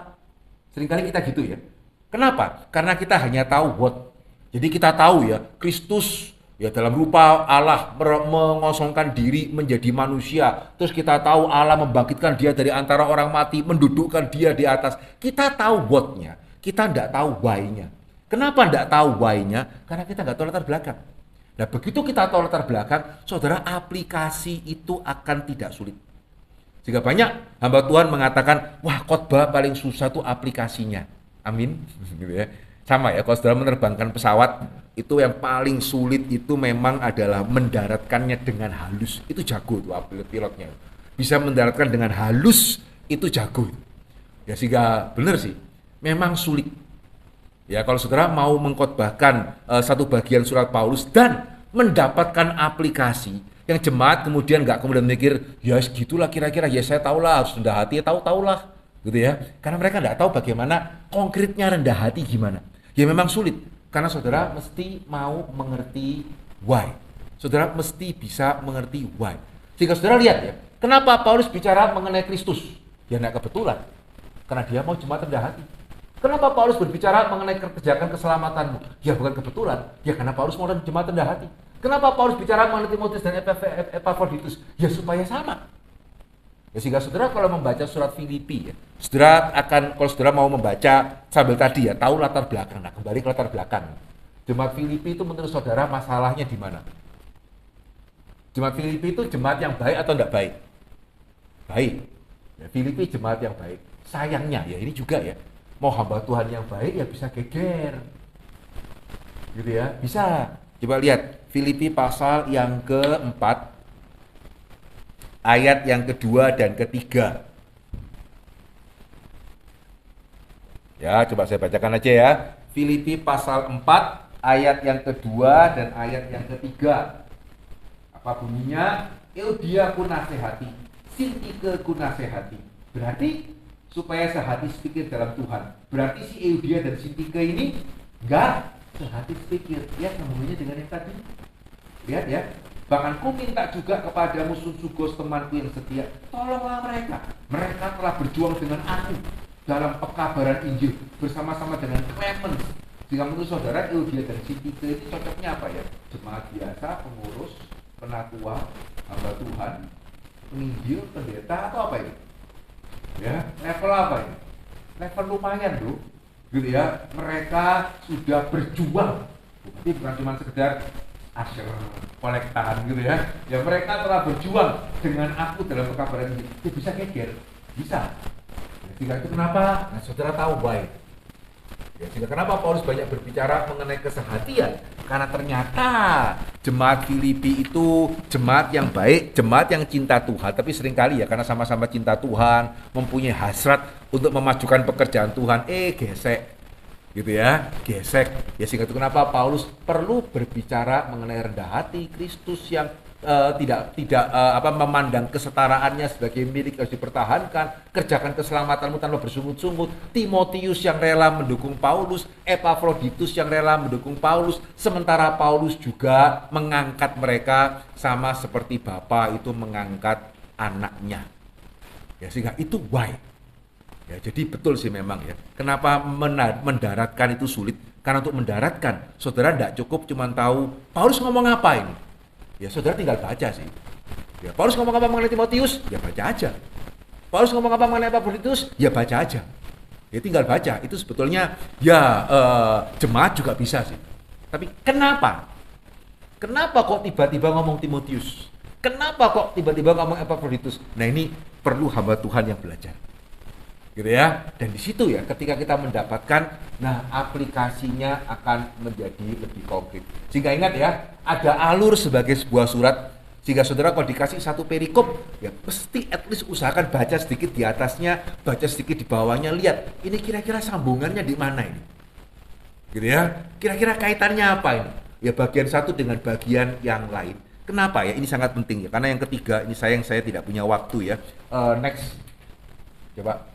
Seringkali kita gitu ya. Kenapa? Karena kita hanya tahu what. Jadi kita tahu ya, Kristus ya dalam rupa Allah mengosongkan diri menjadi manusia. Terus kita tahu Allah membangkitkan dia dari antara orang mati, mendudukkan dia di atas. Kita tahu what-nya, kita tidak tahu why-nya. Kenapa tidak tahu why-nya? Karena kita nggak tahu latar belakang. Nah begitu kita tahu latar belakang, saudara aplikasi itu akan tidak sulit. Sehingga banyak hamba Tuhan mengatakan, wah khotbah paling susah tuh aplikasinya. Amin. Gitu ya. Sama ya, kalau saudara menerbangkan pesawat, itu yang paling sulit itu memang adalah mendaratkannya dengan halus. Itu jago tuh pilotnya. Bisa mendaratkan dengan halus, itu jago. Ya sehingga benar sih, memang sulit. Ya kalau saudara mau mengkhotbahkan satu bagian surat Paulus dan mendapatkan aplikasi, yang jemaat kemudian nggak kemudian mikir, ya segitulah kira-kira, ya saya tahulah harus rendah hati, tahulah. Gitu ya, karena mereka nggak tahu bagaimana konkretnya rendah hati gimana. Ya memang sulit, karena saudara mesti mau mengerti why. Saudara mesti bisa mengerti why. Jika saudara lihat ya, kenapa Paulus bicara mengenai Kristus? Ya nggak kebetulan, karena dia mau jemaat rendah hati. Kenapa Paulus berbicara mengenai kerjakan keselamatanmu? Ya bukan kebetulan, ya karena Paulus mau jemaat rendah hati. Kenapa Paulus bicara mengenai Timotius dan Epafroditus? Ya supaya sama. Ya sehingga saudara kalau membaca surat Filipi ya, saudara akan, kalau saudara mau membaca sambil tadi ya, tahu latar belakang. Nah kembali ke latar belakang. Jemaat Filipi itu menurut saudara masalahnya di mana? Jemaat Filipi itu jemaat yang baik atau tidak baik? Baik. Ya, Filipi jemaat yang baik. Sayangnya ya ini juga ya, mau hamba Tuhan yang baik ya bisa geger. Gitu ya, bisa. Coba lihat Filipi pasal yang keempat, ayat yang kedua dan ketiga. Ya, coba saya bacakan aja ya. Filipi pasal 4, ayat yang kedua dan ayat yang ketiga. Apa bunyinya? Eudia ku nasihati, Sintike ku nasihati. Berarti supaya sehati sepikir dalam Tuhan. Berarti si Eudia dan Sintike ini enggak sehati sepikir. Ya, sambungannya dengan yang tadi. Lihat ya. Bahkan ku minta juga kepadamu Sunzugos temanku yang setia, tolonglah mereka. Mereka telah berjuang dengan aku dalam pekabaran Injil bersama-sama dengan Clemens. Jika menurut saudara Eudia dan Syntyche ini cocoknya apa ya? Jemaat biasa, pengurus, penatua, hamba Tuhan, penginjil, pendeta, atau apa ini? Ya, level apa ini? Level lumayan loh, gitu ya. Mereka sudah berjuang, berarti bukan cuma sekedar asyir kolektan gitu ya. Ya mereka telah berjuang dengan aku dalam pekabaran ini. Ya bisa geger, bisa. Ya, sehingga itu kenapa? Nah, saudara tahu baik. Ya, sehingga kenapa Paulus banyak berbicara mengenai kesehatian? Karena ternyata jemaat Filipi itu jemaat yang baik, jemaat yang cinta Tuhan. Tapi seringkali ya karena sama-sama cinta Tuhan, mempunyai hasrat untuk memajukan pekerjaan Tuhan, gesek. Gitu ya, gesek. Ya sehingga itu kenapa Paulus perlu berbicara mengenai rendah hati Kristus yang tidak memandang kesetaraannya sebagai milik harus dipertahankan, kerjakan keselamatanmu tanpa bersungut-sungut. Timotius yang rela mendukung Paulus, Epafroditus yang rela mendukung Paulus, sementara Paulus juga mengangkat mereka sama seperti bapa itu mengangkat anaknya. Ya sehingga itu why. Ya, jadi betul sih memang ya. Kenapa mendaratkan itu sulit? Karena untuk mendaratkan, saudara tidak cukup cuma tahu Paulus ngomong apa ini. Ya saudara tinggal baca sih. Ya, Paulus ngomong apa mengenai Timotius? Ya baca aja. Paulus ngomong apa mengenai Epafroditus? Ya baca aja. Ya tinggal baca. Itu sebetulnya ya jemaat juga bisa sih. Tapi kenapa? Kenapa kok tiba-tiba ngomong Timotius? Kenapa kok tiba-tiba ngomong Epafroditus? Nah ini perlu hamba Tuhan yang belajar. Gitu ya. Dan di situ ya ketika kita mendapatkan, nah aplikasinya akan menjadi lebih konkret. Sehingga ingat ya, ada alur sebagai sebuah surat. Sehingga saudara kalau dikasih satu perikop, ya pasti at least usahakan baca sedikit di atasnya, baca sedikit di bawahnya, lihat ini kira-kira sambungannya di mana ini. Gitu ya. Kira-kira kaitannya apa ini? Ya bagian satu dengan bagian yang lain. Kenapa ya? Ini sangat penting ya. Karena yang ketiga, ini saya tidak punya waktu ya. Next. Coba.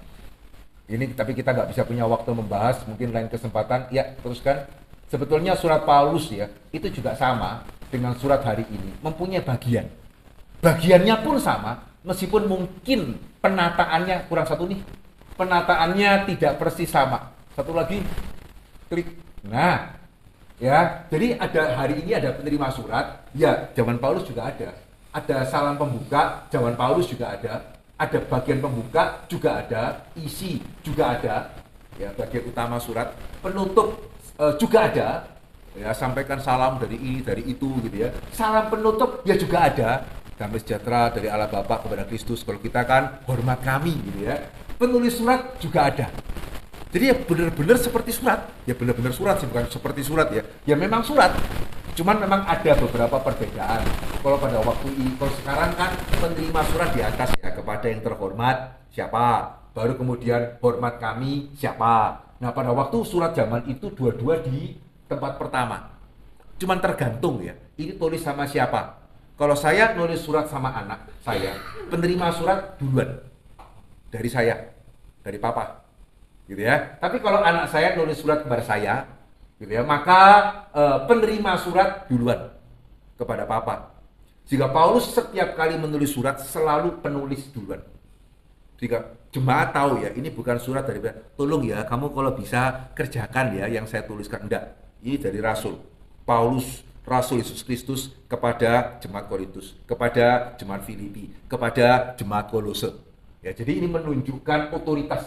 Ini tapi kita nggak bisa punya waktu membahas, mungkin lain kesempatan. Ya, teruskan. Sebetulnya surat Paulus ya, itu juga sama dengan surat hari ini, mempunyai bagian. Bagiannya pun sama, meskipun mungkin penataannya kurang satu nih. Penataannya tidak persis sama. Satu lagi, klik. Nah, ya, jadi ada hari ini ada penerima surat, ya, zaman Paulus juga ada. Ada salam pembuka, zaman Paulus juga ada. Ada bagian pembuka juga ada, isi juga ada, ya bagian utama surat, penutup juga ada, ya sampaikan salam dari ini dari itu gitu ya. Salam penutup ya juga ada, damai sejahtera dari Allah Bapa kepada Kristus. Kalau kita kan hormat kami gitu ya. Penulis surat juga ada. Jadi ya benar-benar seperti surat, ya benar-benar surat sih, bukan seperti surat ya. Ya memang surat. Cuman memang ada beberapa perbedaan. Kalau pada waktu ini, kalau sekarang kan penerima surat di atas ya, kepada yang terhormat siapa, baru kemudian hormat kami siapa. Nah pada waktu surat zaman itu dua-dua di tempat pertama. Cuman tergantung ya, ini tulis sama siapa. Kalau saya nulis surat sama anak saya, penerima surat duluan dari saya, dari papa, gitu ya. Tapi kalau anak saya nulis surat kepada saya, gitu ya, maka penerima surat duluan kepada papa. Jika Paulus setiap kali menulis surat selalu penulis duluan. Jika jemaat tahu ya, ini bukan surat dari tolong ya, kamu kalau bisa kerjakan ya yang saya tuliskan. Enggak, ini dari Rasul Paulus, Rasul Yesus Kristus kepada jemaat Korintus, kepada jemaat Filipi, kepada jemaat Kolose. Ya, jadi ini menunjukkan otoritas.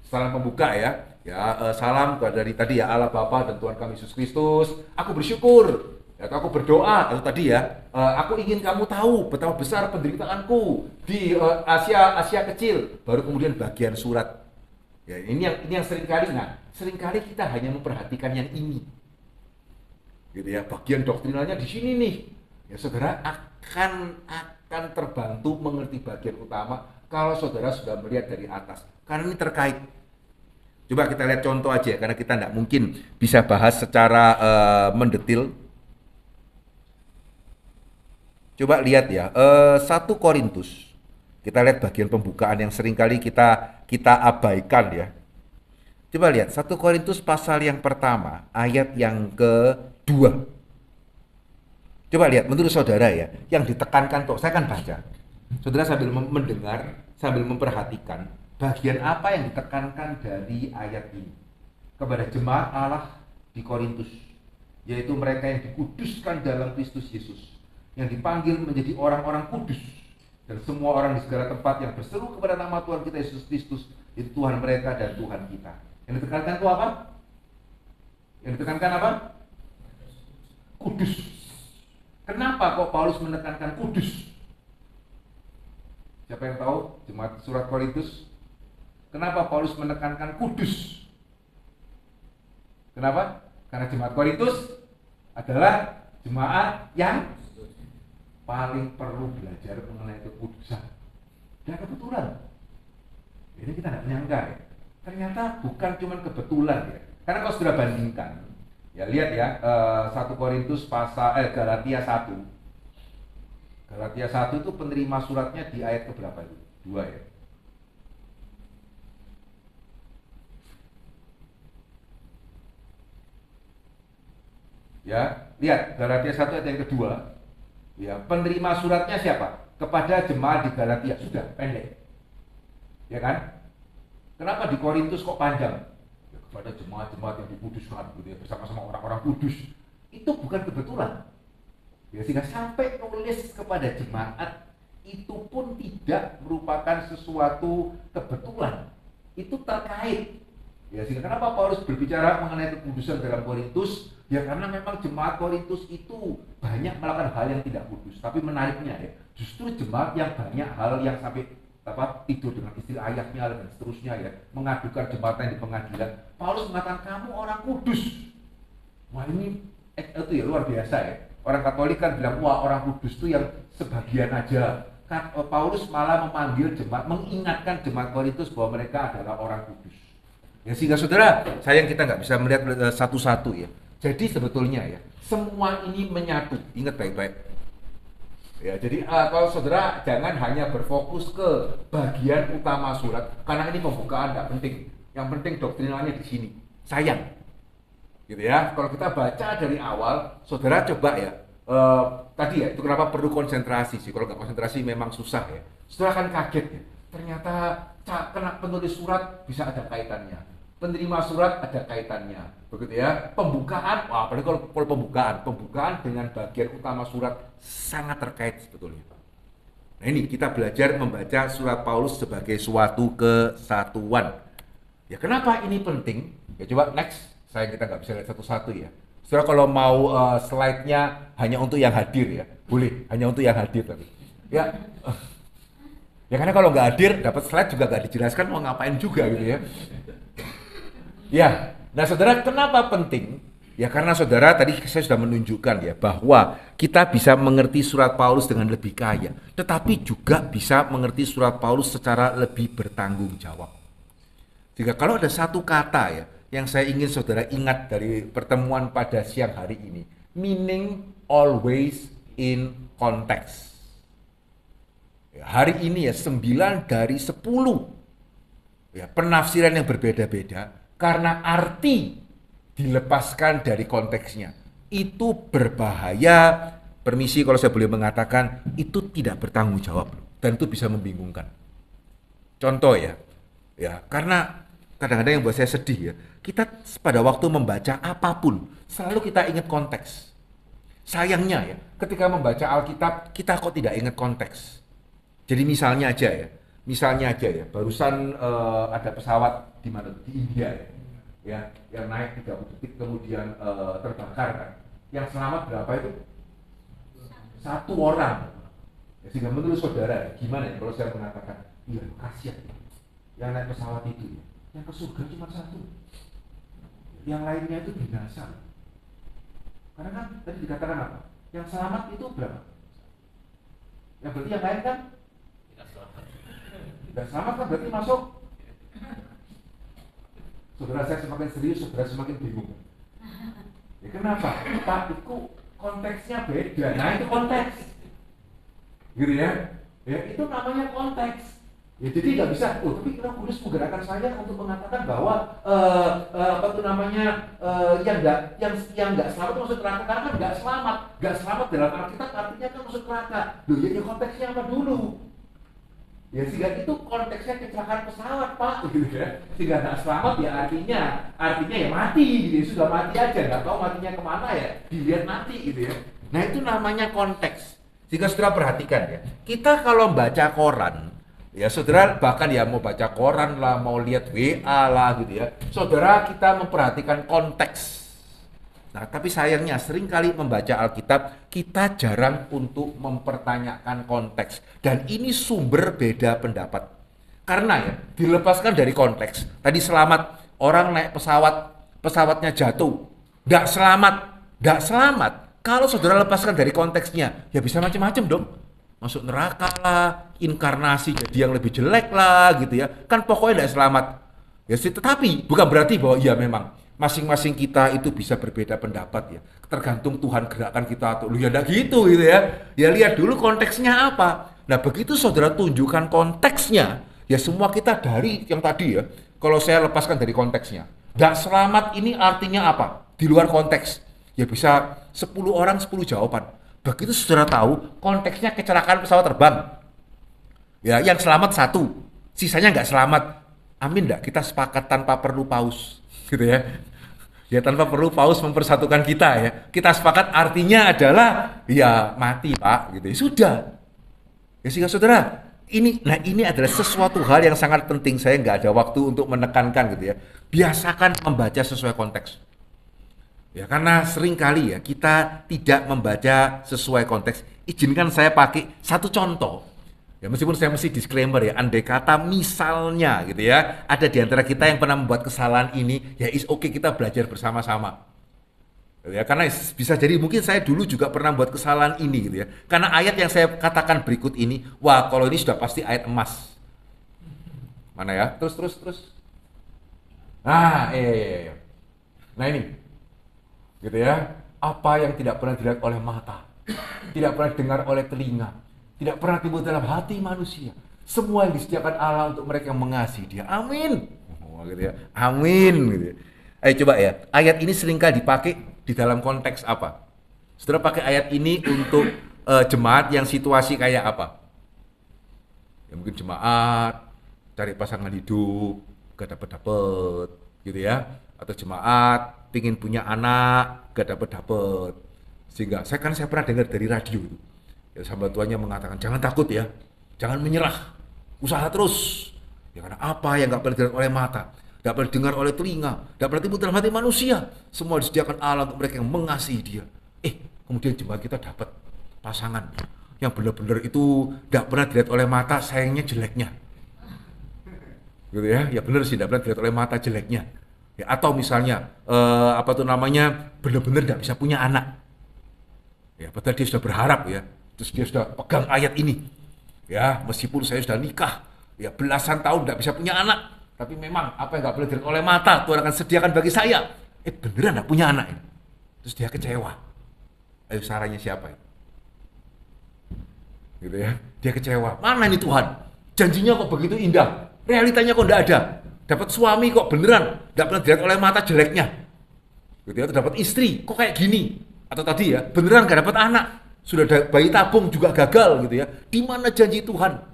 Salam pembuka ya. Ya, salam dari tadi ya Allah Bapa dan Tuhan kami Yesus Kristus. Aku bersyukur, atau aku berdoa, atau tadi ya, aku ingin kamu tahu betapa besar penderitaanku di Asia kecil. Baru kemudian bagian surat. Ya, ini yang seringkali seringkali kita hanya memperhatikan yang ini. Gitu ya, bagian doktrinalnya di sini nih. Ya, saudara akan terbantu mengerti bagian utama kalau saudara sudah melihat dari atas. Karena ini terkait. Coba kita lihat contoh aja, karena kita tidak mungkin bisa bahas secara mendetil. Coba lihat ya, 1 Korintus. Kita lihat bagian pembukaan yang seringkali kita abaikan ya. Coba lihat 1 Korintus pasal yang pertama, ayat yang kedua. Coba lihat, menurut saudara ya, yang ditekankan tuh, saya kan baca. Saudara sambil mendengar, sambil memperhatikan bagian apa yang ditekankan dari ayat ini kepada jemaat Allah di Korintus, yaitu mereka yang dikuduskan dalam Kristus Yesus, yang dipanggil menjadi orang-orang kudus, dan semua orang di segala tempat yang berseru kepada nama Tuhan kita Yesus Kristus, itu Tuhan mereka dan Tuhan kita. Yang ditekankan itu apa? Yang ditekankan apa? Kudus. Kenapa kok Paulus menekankan kudus? Siapa yang tahu? Jemaat surat Korintus. Kenapa Paulus menekankan kudus? Kenapa? Karena jemaat Korintus adalah jemaat yang paling perlu belajar mengenai kekudusan. Dan kebetulan, ini kita tidak menyangka ya. Ternyata bukan cuma kebetulan ya. Karena kalau sudah bandingkan, ya lihat ya, 1 Korintus pasal Galatia 1. Galatia 1 itu penerima suratnya di ayat keberapa itu? 2 ya. Ya, lihat Galatia 1 ayat yang kedua. Ya, penerima suratnya siapa? Kepada jemaat di Galatia. Sudah pendek. Ya kan? Kenapa di Korintus kok panjang? Ya, kepada jemaat-jemaat yang dikuduskan gitu ya, bersama-sama orang-orang kudus. Itu bukan kebetulan. Ya, sehingga sampai nulis kepada jemaat itu pun tidak merupakan sesuatu kebetulan. Itu terkait. Ya, sehingga kenapa Paulus berbicara mengenai kekudusan dalam Korintus? Ya karena memang jemaat Korintus itu banyak melakukan hal yang tidak kudus. Tapi menariknya ya, justru jemaat yang banyak hal yang sampai tidur dengan istri ayahnya dan seterusnya ya, mengadukan jemaat yang di pengadilan. Paulus mengatakan kamu orang kudus. Wah ini itu ya luar biasa ya. Orang Katolik kan bilang wah orang kudus itu yang sebagian aja. Paulus malah memanggil jemaat, mengingatkan jemaat Korintus bahwa mereka adalah orang kudus. Ya sehingga saudara, sayang kita nggak bisa melihat satu-satu ya. Jadi sebetulnya ya, semua ini menyatu. Ingat baik-baik. Ya, jadi kalau saudara jangan hanya berfokus ke bagian utama surat, karena ini pembukaan nggak penting. Yang penting doktrinalnya di sini. Sayang. Gitu ya. Kalau kita baca dari awal, saudara coba ya. Tadi ya, itu kenapa perlu konsentrasi sih. Kalau nggak konsentrasi memang susah ya. Saudara kan kaget ya. Ternyata kena penulis surat bisa ada kaitannya. Penerima surat ada kaitannya, begitu ya. Pembukaan, wah apalagi kalau pembukaan dengan bagian utama surat sangat terkait sebetulnya. Nah ini kita belajar membaca surat Paulus sebagai suatu kesatuan. Ya kenapa ini penting? Ya coba next, kita nggak bisa lihat satu-satu ya. Saudara kalau mau slide-nya hanya untuk yang hadir ya, boleh hanya untuk yang hadir tapi. Ya, ya karena kalau nggak hadir dapat slide juga nggak dijelaskan mau ngapain juga gitu ya. Ya, nah saudara kenapa penting? Ya karena saudara tadi saya sudah menunjukkan ya bahwa kita bisa mengerti surat Paulus dengan lebih kaya, tetapi juga bisa mengerti surat Paulus secara lebih bertanggung jawab. Jika kalau ada satu kata ya yang saya ingin saudara ingat dari pertemuan pada siang hari ini, meaning always in context. Ya, hari ini ya 9 dari 10 ya penafsiran yang berbeda-beda. Karena arti dilepaskan dari konteksnya itu berbahaya. Permisi kalau saya boleh mengatakan itu tidak bertanggung jawab dan itu bisa membingungkan. Contoh ya karena kadang-kadang yang buat saya sedih ya, kita pada waktu membaca apapun selalu kita ingat konteks. Sayangnya ya ketika membaca Alkitab kita kok tidak ingat konteks. Jadi misalnya aja ya barusan ada pesawat di mana di India ya yang naik 30 detik kemudian terbakar kan. Yang selamat berapa itu? 1 orang. Ya, sehingga menurut saudara gimana ya kalau saya mengatakan iya kasihan yang naik pesawat itu ya, yang ke surga cuma 1, yang lainnya itu binasa. Karena kan tadi dikatakan apa? Yang selamat itu berapa? Yang berarti yang lain kan tidak selamat kan berarti masuk. Saudara saya semakin serius, saudara semakin bingung. Ya kenapa? Pak, itu konteksnya beda. Nah itu konteks. Gitu ya. Ya itu namanya konteks. Ya, jadi nggak bisa, tapi Roh Kudus menggerakkan saya untuk mengatakan bahwa yang nggak selamat masuk neraka, karena kan nggak selamat dalam Alkitab artinya kan masuk neraka. Loh, ya konteksnya apa dulu? Ya sehingga itu konteksnya kecelakaan pesawat, Pak, gitu ya. Sehingga nggak selamat ya artinya ya mati, gitu ya. Sudah mati aja, nggak tahu matinya kemana ya, dilihat mati gitu ya. Nah itu namanya konteks. Jika saudara perhatikan ya, kita kalau baca koran, ya saudara bahkan ya mau baca koran lah, mau lihat WA lah gitu ya, saudara kita memperhatikan konteks. Nah tapi sayangnya seringkali membaca Alkitab kita jarang untuk mempertanyakan konteks. Dan ini sumber beda pendapat. Karena ya dilepaskan dari konteks. Tadi selamat, orang naik pesawat, pesawatnya jatuh, nggak selamat. Kalau saudara lepaskan dari konteksnya, ya bisa macam-macam dong. Masuk neraka lah, inkarnasi jadi yang lebih jelek lah gitu ya. Kan pokoknya tidak selamat. Ya sih, tetapi bukan berarti bahwa ya memang masing-masing kita itu bisa berbeda pendapat ya. Tergantung Tuhan gerakkan kita atau lu ya enggak gitu ya. Ya lihat dulu konteksnya apa. Nah, begitu saudara tunjukkan konteksnya, ya semua kita dari yang tadi ya. Kalau saya lepaskan dari konteksnya. Enggak selamat ini artinya apa? Di luar konteks. Ya bisa 10 orang 10 jawaban. Begitu saudara tahu konteksnya kecelakaan pesawat terbang. Ya, yang selamat 1, sisanya nggak selamat. Amin enggak? Kita sepakat tanpa perlu paus, gitu ya. Ya tanpa perlu paus mempersatukan kita ya. Kita sepakat artinya adalah ya mati, Pak, gitu. Ya sudah. Ya sehingga saudara, ini adalah sesuatu hal yang sangat penting. Saya nggak ada waktu untuk menekankan gitu ya. Biasakan membaca sesuai konteks. Ya karena seringkali ya kita tidak membaca sesuai konteks. Izinkan saya pakai satu contoh. Ya meskipun saya mesti disclaimer ya, andai kata misalnya gitu ya, ada di antara kita yang pernah membuat kesalahan ini, ya is okay kita belajar bersama-sama. Ya karena bisa jadi mungkin saya dulu juga pernah buat kesalahan ini gitu ya. Karena ayat yang saya katakan berikut ini, wah kalau ini sudah pasti ayat emas. Mana ya? Terus. Nah, Nah ini. Gitu ya, apa yang tidak pernah dilihat oleh mata, tidak pernah dengar oleh telinga, tidak pernah timbul dalam hati manusia, semua yang disediakan Allah untuk mereka yang mengasihi Dia. Amin. Gitu ya. Amin gitu ya. Ayo coba ya, ayat ini seringkali dipakai di dalam konteks apa? Saudara pakai ayat ini untuk jemaat yang situasi kayak apa? Ya mungkin jemaat cari pasangan hidup, gak dapet gitu ya, atau jemaat pingin punya anak, gak dapet, sehingga saya pernah dengar dari radio itu, ya sahabat tuannya mengatakan jangan takut ya, jangan menyerah, usaha terus, ya karena apa yang gak pernah dilihat oleh mata, gak pernah dengar oleh telinga, gak pernah timbul dalam hati manusia, semua disediakan Allah untuk mereka yang mengasihi Dia. Kemudian jemaat kita dapat pasangan yang benar-benar itu gak pernah dilihat oleh mata, sayangnya jeleknya, gitu ya, ya benar sih, gak pernah dilihat oleh mata jeleknya. Ya, atau misalnya benar-benar nggak bisa punya anak. Ya, padahal dia sudah berharap ya, terus dia sudah pegang ayat ini. Ya, meskipun saya sudah nikah, ya belasan tahun nggak bisa punya anak, tapi memang apa yang nggak boleh dilihat oleh mata Tuhan akan sediakan bagi saya. Beneran nggak punya anak ini. Terus dia kecewa. Ayo sarannya siapa ini? Gitu ya, dia kecewa. Mana ini Tuhan? Janjinya kok begitu indah, realitanya kok nggak ada. Dapat suami kok beneran nggak pernah dilihat oleh mata jeleknya, gitu ya. Atau dapat istri kok kayak gini, atau tadi ya beneran nggak dapat anak, sudah ada bayi tabung juga gagal gitu ya. Di mana janji Tuhan?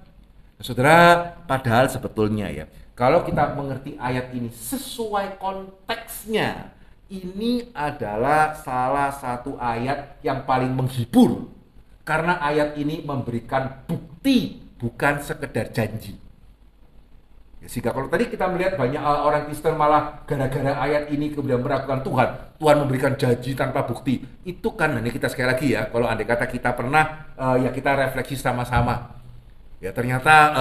Nah, saudara, padahal sebetulnya ya kalau kita mengerti ayat ini sesuai konteksnya, ini adalah salah satu ayat yang paling menghibur karena ayat ini memberikan bukti bukan sekedar janji. Ya, sehingga kalau tadi kita melihat banyak orang Kristen malah gara-gara ayat ini kemudian meragukan Tuhan memberikan janji tanpa bukti. Itu kan, ini kita sekali lagi ya, kalau andai kata kita pernah ya kita refleksi sama-sama. Ya ternyata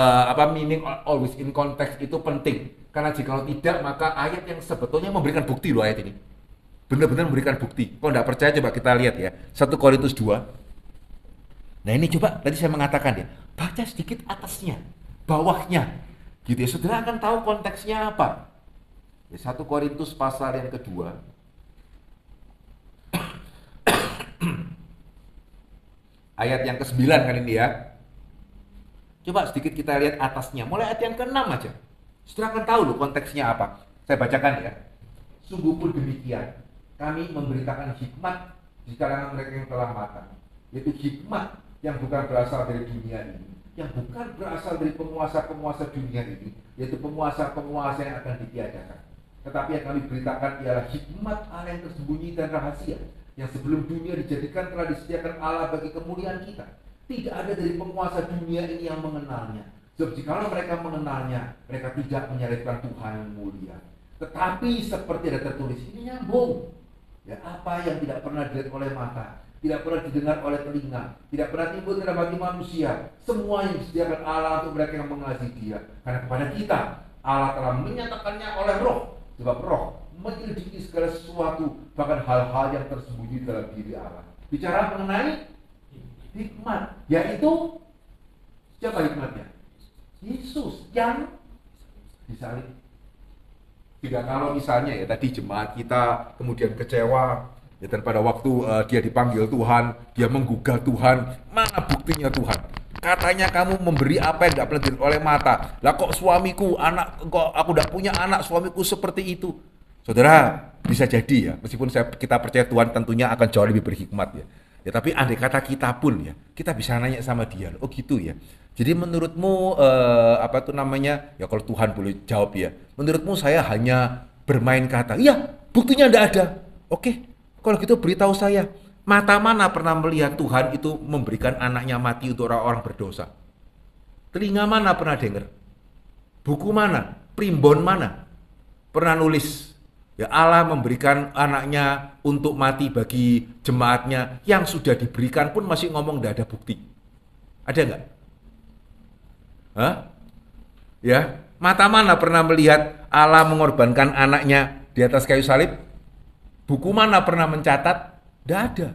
meaning always in context itu penting. Karena jika tidak maka ayat yang sebetulnya memberikan bukti loh ayat ini. Benar-benar memberikan bukti. Kalau tidak percaya coba kita lihat ya. 1 Korintus 2. Nah ini coba tadi saya mengatakan ya, baca sedikit atasnya, bawahnya. Gitu ya, saudara akan tahu konteksnya apa. Ya, 1 Korintus pasal yang kedua. Ayat yang ke-9 kan ini ya. Coba sedikit kita lihat atasnya, mulai ayat yang ke-6 aja. Saudara akan tahu loh konteksnya apa. Saya bacakan ya. Sungguh pun demikian, kami memberitakan hikmat di kalangan mereka yang telah matang, yaitu hikmat yang bukan berasal dari dunia ini, yang bukan berasal dari penguasa-penguasa dunia ini, yaitu penguasa-penguasa yang akan ditiadakan. Tetapi yang kami beritakan ialah hikmat Allah yang tersembunyi dan rahasia, yang sebelum dunia dijadikan telah disediakan Allah bagi kemuliaan kita. Tidak ada dari penguasa dunia ini yang mengenalnya. Sebab jikalau mereka mengenalnya, mereka tidak menyalibkan Tuhan yang mulia. Tetapi seperti ada tertulis, ini nyambung. Ya, apa yang tidak pernah dilihat oleh mata, tidak pernah didengar oleh telinga, tidak pernah timbul dalam hati manusia, semua yang disediakan Allah untuk mereka yang mengasihi Dia. Karena kepada kita, Allah telah menyatakannya oleh Roh. Sebab Roh menyelidiki segala sesuatu, bahkan hal-hal yang tersembunyi dalam diri Allah. Bicara mengenai hikmat, yaitu siapa hikmatnya? Yesus yang disalib. Tidak kalau misalnya ya tadi jemaat kita kemudian kecewa ya, dan pada waktu dia dipanggil Tuhan, dia menggugah Tuhan, mana buktinya Tuhan? Katanya kamu memberi apa yang tidak pernah dilihat oleh mata. Lah kok suamiku, aku tidak punya anak, suamiku seperti itu. Saudara, bisa jadi ya, meskipun kita percaya Tuhan tentunya akan jauh lebih berhikmat ya. Ya tapi andai kata kita pun ya, kita bisa nanya sama dia, oh gitu ya. Jadi menurutmu apa itu namanya? Ya kalau Tuhan boleh jawab ya. Menurutmu saya hanya bermain kata? Iya, buktinya tidak ada. Oke, kalau gitu beritahu saya, mata mana pernah melihat Tuhan itu memberikan anaknya mati untuk orang-orang berdosa? Telinga mana pernah dengar? Buku mana? Primbon mana? Pernah nulis? Ya Allah memberikan anaknya untuk mati bagi jemaatnya, yang sudah diberikan pun masih ngomong tidak ada bukti. Ada nggak? Hah? Ya, mata mana pernah melihat Allah mengorbankan anaknya di atas kayu salib? Buku mana pernah mencatat? Tidak ada.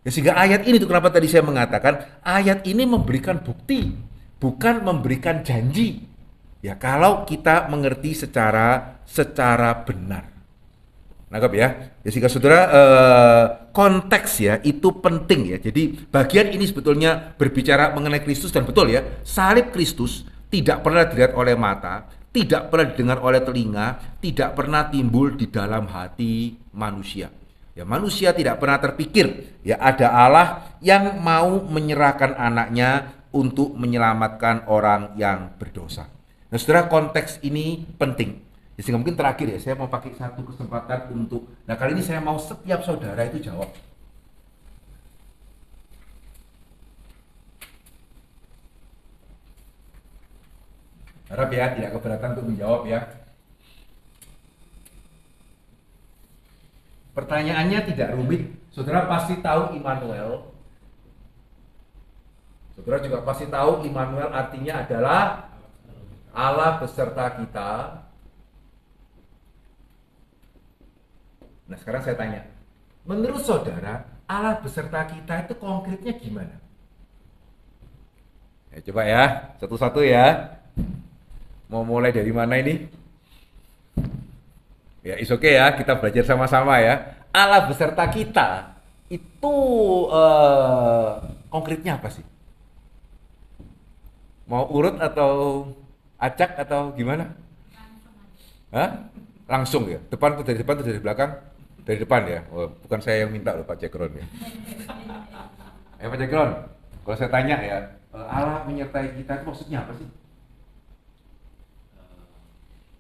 Ya, sehingga ayat ini tuh kenapa tadi saya mengatakan ayat ini memberikan bukti, bukan memberikan janji. Ya kalau kita mengerti secara benar. Nangkap ya? Ya sehingga saudara konteks ya itu penting ya. Jadi bagian ini sebetulnya berbicara mengenai Kristus dan betul ya. Salib Kristus tidak pernah dilihat oleh mata, tidak pernah didengar oleh telinga, tidak pernah timbul di dalam hati manusia. Ya manusia tidak pernah terpikir ya ada Allah yang mau menyerahkan anaknya untuk menyelamatkan orang yang berdosa. Nah, saudara konteks ini penting. Sehingga mungkin terakhir ya, saya mau pakai satu kesempatan untuk, nah kali ini saya mau setiap saudara itu jawab. Harap ya, tidak keberatan untuk menjawab ya. Pertanyaannya tidak rumit, saudara pasti tahu Immanuel. Saudara juga pasti tahu Immanuel artinya adalah Allah beserta kita. Nah sekarang saya tanya, menurut saudara Allah beserta kita itu konkretnya gimana? Ya, coba ya, satu-satu ya. Mau mulai dari mana ini? Ya is oke ya, kita belajar sama-sama ya. Allah beserta kita itu konkretnya apa sih? Mau urut atau acak atau gimana? Hah? Langsung ya? Depan atau dari depan atau dari belakang? Dari depan ya? Oh, bukan saya yang minta loh Pak Cekron ya. Pak Cekron, kalau saya tanya ya, Allah menyertai kita itu maksudnya apa sih?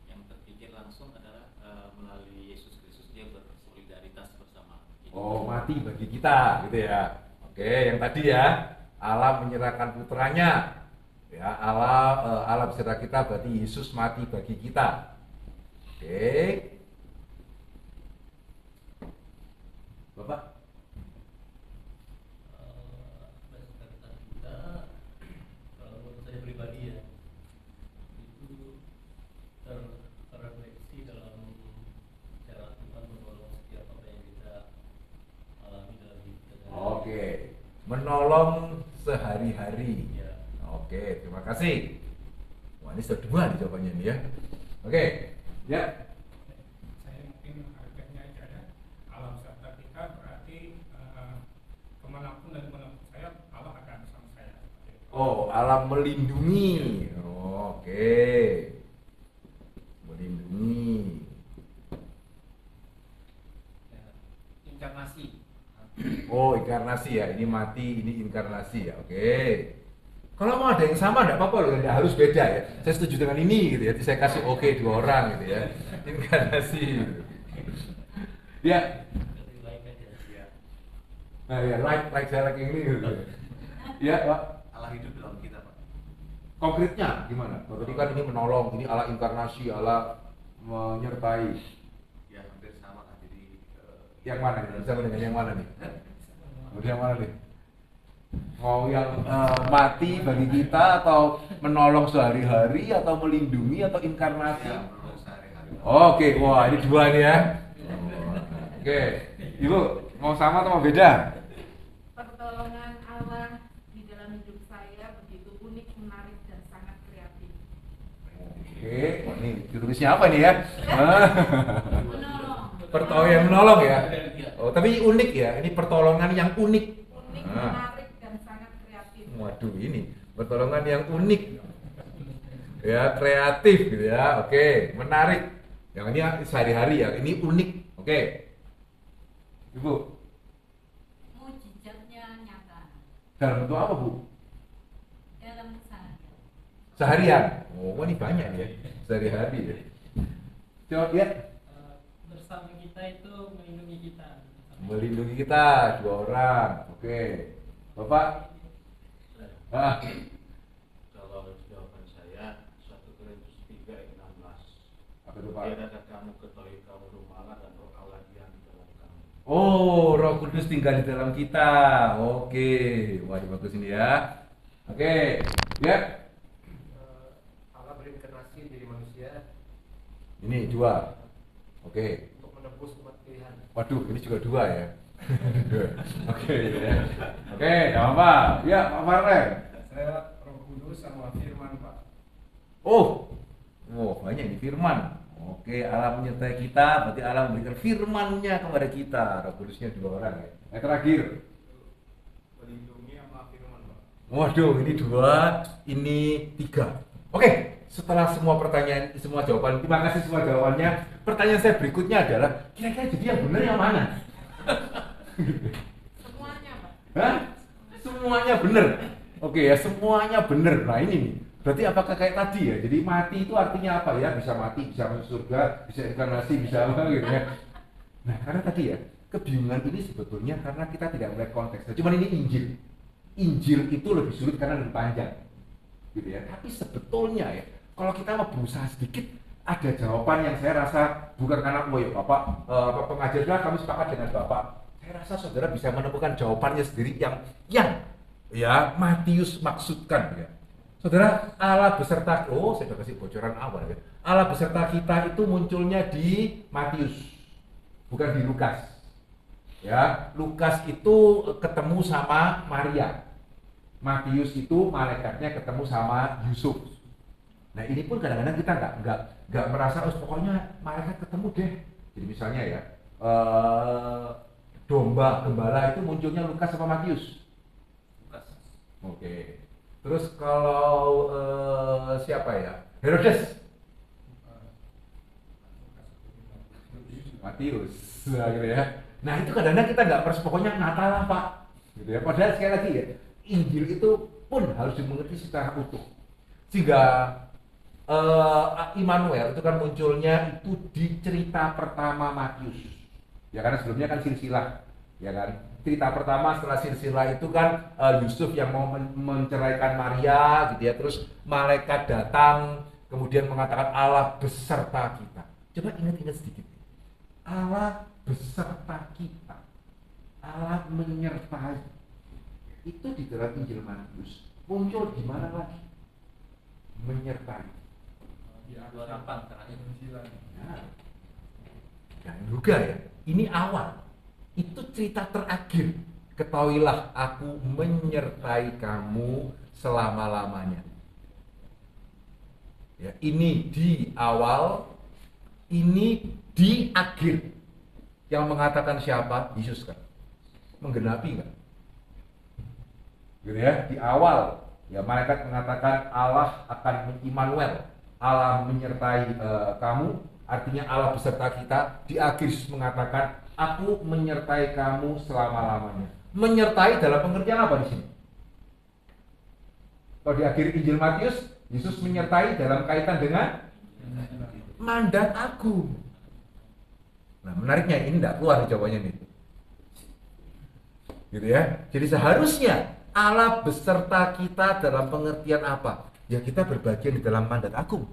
Yang terpikir langsung adalah melalui Yesus Kristus dia bersolidaritas bersama. Oh, mati bagi kita gitu ya. Oke, yang tadi ya, Allah menyerahkan putranya. Ya, Allah beserta kita berarti Yesus mati bagi kita. Oke. Bapak? Beserta kita, kalau menurut saya pribadi ya, itu terrefleksi dalam cara Tuhan menolong setiap apa yang kita alami dalam hidup kita. Oke, menolong sehari-hari. Ya. Oke, terima kasih. Wah, ini sudah dua nih jawabannya nih ya. Oke, ya. Saya mungkin harganya aja ya. Allah beserta kita berarti kemanapun dan dimanapun saya, Allah akan bersama saya. Oh, Allah melindungi. Oh, oke. Melindungi. Ya, inkarnasi. Oh, inkarnasi ya. Ini mati, ini inkarnasi ya. Oke. Kalau mau ada yang sama enggak apa-apa loh, enggak harus beda ya. Saya setuju dengan ini gitu ya. Saya kasih oke 2 orang gitu ya. Inkarnasi. Gitu. Ya. Nah, ya like saya like ini gitu. Ya, Pak. Allah hidup dalam kita, Pak. Konkretnya gimana? Berarti kan ini menolong, ini Allah inkarnasi, Allah menyertai. Ya hampir sama lah. Jadi Yang mana nih? Bisa dengan yang mana nih? Yang mana nih? Mau yang mati bagi kita atau menolong sehari-hari atau melindungi atau inkarnasi? ya menurut sehari-hari. Oke, wah ini 2 nih ya. Oke, Ibu mau sama atau mau beda? Pertolongan Allah di dalam hidup saya begitu unik, menarik, dan sangat kreatif. Oke, wah ini ditulisnya apa nih ya? Menolong. Pertolongan yang menolong ya. Oh, tapi unik ya. Ini pertolongan yang unik. Unik, Ah. menarik, dan sangat kreatif. Waduh, ini pertolongan yang unik. Ya, kreatif gitu ya. Oke, menarik. Yang ini sehari-hari ya. Ini unik. Oke. Ibu, Mujizatnya nyata dalam bentuk apa, Bu? dalam keseharian. Seharian. Oh, ini banyak nih ya. Sehari-hari ya. Coba ya. Bersama kita itu melindungi kita. Melindungi kita 2 orang. Oke. Bapak? Ah, Kalau jawaban saya 1 Korintus 3:16. apa itu, Pak? Tiadakah kamu ketahui kamu rumah Allah dan Roh Allah yang di dalam kamu. Oh, Roh Kudus tinggal di dalam kita. Oke. Wah, ini bagus ini ya. Oke. Ya. Allah berinkarnasi jadi manusia Ini 2. Oke. untuk menebus umat pilihan. Waduh, ini juga 2 ya. Oke, ya. Oke, enggak apa-apa. Ya, Pak Farlen. Saya Roh Kudus sama Firman, Pak. Oh. Wow, banyak ini firman. Oke, Allah menyertai kita, berarti Allah memberikan firman-Nya kepada kita. Roh Kudusnya 2 orang ya. Yang terakhir. Melindungi sama firman, Pak. Waduh, ini 2, ini 3. Oke, setelah semua pertanyaan, semua jawaban, terima kasih semua jawabannya. Pertanyaan saya berikutnya adalah, kira-kira jadi yang benar yang mana? Semuanya, Pak. Hah? Semuanya benar. Oke ya, semuanya benar. Nah ini nih, berarti apakah kayak tadi ya? Jadi mati itu artinya apa ya? Bisa mati, bisa masuk surga, bisa inkarnasi, bisa apa gitu ya. Nah karena tadi ya, kebingungan ini sebetulnya karena kita tidak melihat konteksnya. Cuman ini Injil. Injil itu lebih sulit karena lebih panjang. Gitu ya. Tapi sebetulnya ya, kalau kita mau berusaha sedikit, ada jawaban yang saya rasa bukan karena ya Bapak pengajarnya kami sepakat dengan Bapak. Saya rasa saudara bisa menemukan jawabannya sendiri yang ya Matius maksudkan ya. Saudara, Allah beserta, oh saya sudah kasih bocoran awal ya. Allah beserta kita itu munculnya di Matius, bukan di Lukas. Ya, Lukas itu ketemu sama Maria. Matius itu malaikatnya ketemu sama Yusuf. Nah ini pun kadang-kadang kita nggak merasa, oh pokoknya malaikat ketemu deh. Jadi misalnya ya, domba gembala itu munculnya Lukas sama Matius. Lukas. Oke. Terus kalau siapa ya? Herodes. Matius. Nah, gitu ya. Nah itu kadang-kadang kita nggak perlu, pokoknya Natal lah Pak. Gitu ya. Padahal sekali lagi ya, Injil itu pun harus dimengerti secara utuh. Sehingga Immanuel itu kan munculnya itu di cerita pertama Matius. Ya karena sebelumnya kan silsilah, ya kan. Cerita pertama setelah silsilah itu kan Yusuf yang mau menceraikan Maria gitu ya. Terus malaikat datang kemudian mengatakan Allah beserta kita. Coba ingat-ingat sedikit. Allah beserta kita. Allah menyertai. Itu di dalam Injil Matius. Muncul di mana lagi? Menyertai. Di 28 terakhir. Nah, jangan duga ya. Ini awal. Itu cerita terakhir. Ketahuilah aku menyertai kamu selama-lamanya. Ya, ini di awal, ini di akhir. Yang mengatakan siapa? Yesus kan. Menggenapi kan? Gitu ya, di awal Ya, malaikat mengatakan Allah akan Immanuel, Allah menyertai kamu, artinya Allah beserta kita. Di akhir Yesus mengatakan, aku menyertai kamu selama-lamanya. Menyertai dalam pengertian apa di sini? Kalau di akhir Injil Matius, Yesus menyertai dalam kaitan dengan mandat agung. Nah, menariknya ini tidak keluar jawabannya nih. Gitu ya. Jadi seharusnya Allah beserta kita dalam pengertian apa? Ya kita berbagian di dalam mandat agung.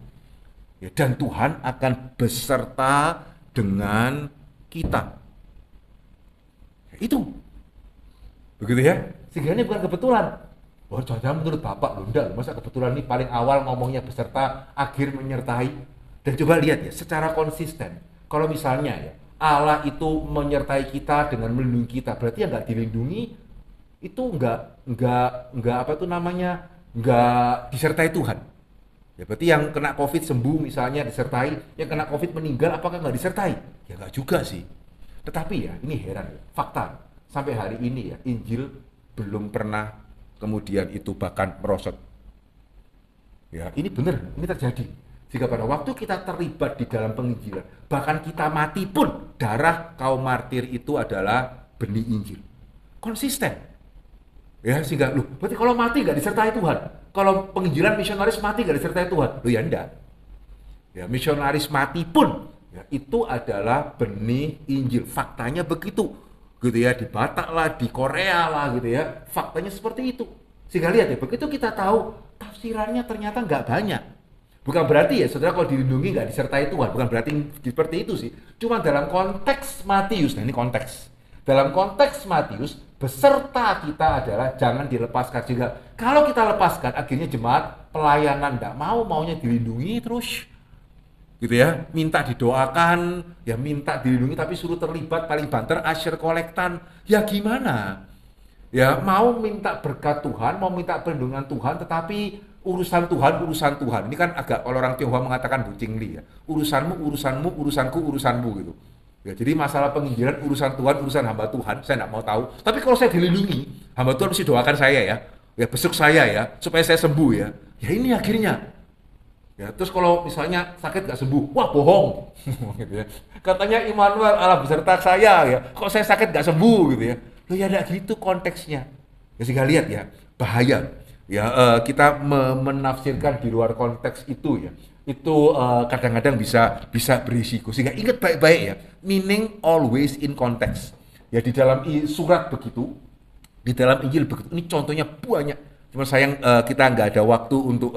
Ya, dan Tuhan akan beserta dengan kita. Ya, itu. Begitu ya. Sehingga ini bukan kebetulan. Oh, jangan menurut Bapak loh, enggak. Masa kebetulan ini paling awal ngomongnya beserta, akhir menyertai. Dan coba lihat ya, secara konsisten. Kalau misalnya ya, Allah itu menyertai kita dengan melindungi kita, berarti yang nggak dilindungi itu nggak apa tuh namanya, nggak disertai Tuhan. Ya berarti yang kena COVID sembuh misalnya disertai, yang kena COVID meninggal apakah nggak disertai? Ya nggak juga sih. Tetapi ya ini heran ya, fakta sampai hari ini ya Injil belum pernah kemudian itu bahkan merosot. Ya ini benar, ini terjadi. Jika pada waktu kita terlibat di dalam penginjilan, bahkan kita mati pun darah kaum martir itu adalah benih Injil. Konsisten. Ya sehingga loh, berarti kalau mati nggak disertai Tuhan. Kalau penginjilan misionaris mati nggak disertai Tuhan. Loh ya enggak. Ya misionaris mati pun ya, itu adalah benih Injil. Faktanya begitu. Gitu ya, di Batak lah, di Korea lah gitu ya. Faktanya seperti itu. Sehingga lihat ya, begitu kita tahu tafsirannya ternyata nggak banyak. Bukan berarti ya saudara kalau dilindungi nggak disertai Tuhan. Bukan berarti seperti itu sih. Cuma dalam konteks Matius, nah ini konteks. Dalam konteks Matius, beserta kita adalah jangan dilepaskan juga. Kalau kita lepaskan, akhirnya jemaat pelayanan nggak maunya dilindungi terus, gitu ya. Minta didoakan, ya minta dilindungi, tapi suruh terlibat paling banter asyir kolektan. Ya gimana? Ya mau minta berkat Tuhan, mau minta perlindungan Tuhan, tetapi urusan Tuhan. Ini kan agak kalau orang Tionghoa mengatakan bucingli ya. Urusanmu, urusanku gitu. Ya, jadi masalah penginjilan urusan Tuhan, urusan hamba Tuhan, saya tidak mau tahu. Tapi kalau saya dilindungi, hamba Tuhan mesti doakan saya ya besuk saya ya, supaya saya sembuh ya. Ya ini akhirnya. Ya terus kalau misalnya sakit nggak sembuh, wah bohong, gitu ya. Katanya Immanuel Allah beserta saya ya, kok saya sakit nggak sembuh gitu ya. Loh ya tidak gitu konteksnya. Ya sehingga lihat ya bahaya. Ya kita menafsirkan di luar konteks itu ya. Itu kadang-kadang bisa berisiko. Sehingga ingat baik-baik ya, meaning always in context. Ya di dalam surat begitu, di dalam Injil begitu. Ini contohnya banyak. Cuma sayang kita nggak ada waktu untuk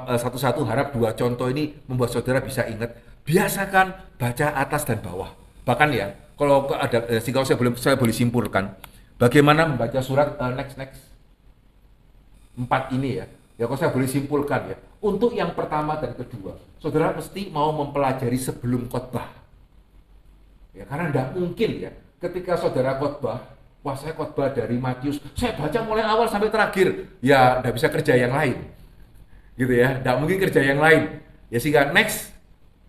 satu-satu. Harap dua contoh ini membuat saudara bisa ingat. Biasakan baca atas dan bawah. Bahkan ya, kalau ada kalau saya boleh simpulkan, bagaimana membaca surat next 4 ini ya. Ya kalau saya boleh simpulkan ya, untuk yang pertama dan kedua, saudara mesti mau mempelajari sebelum khotbah. Ya karena tidak mungkin ya, ketika saudara khotbah, wah saya khotbah dari Matius, saya baca mulai awal sampai terakhir, ya tidak bisa kerja yang lain. Gitu ya, tidak mungkin kerja yang lain. Ya sehingga next,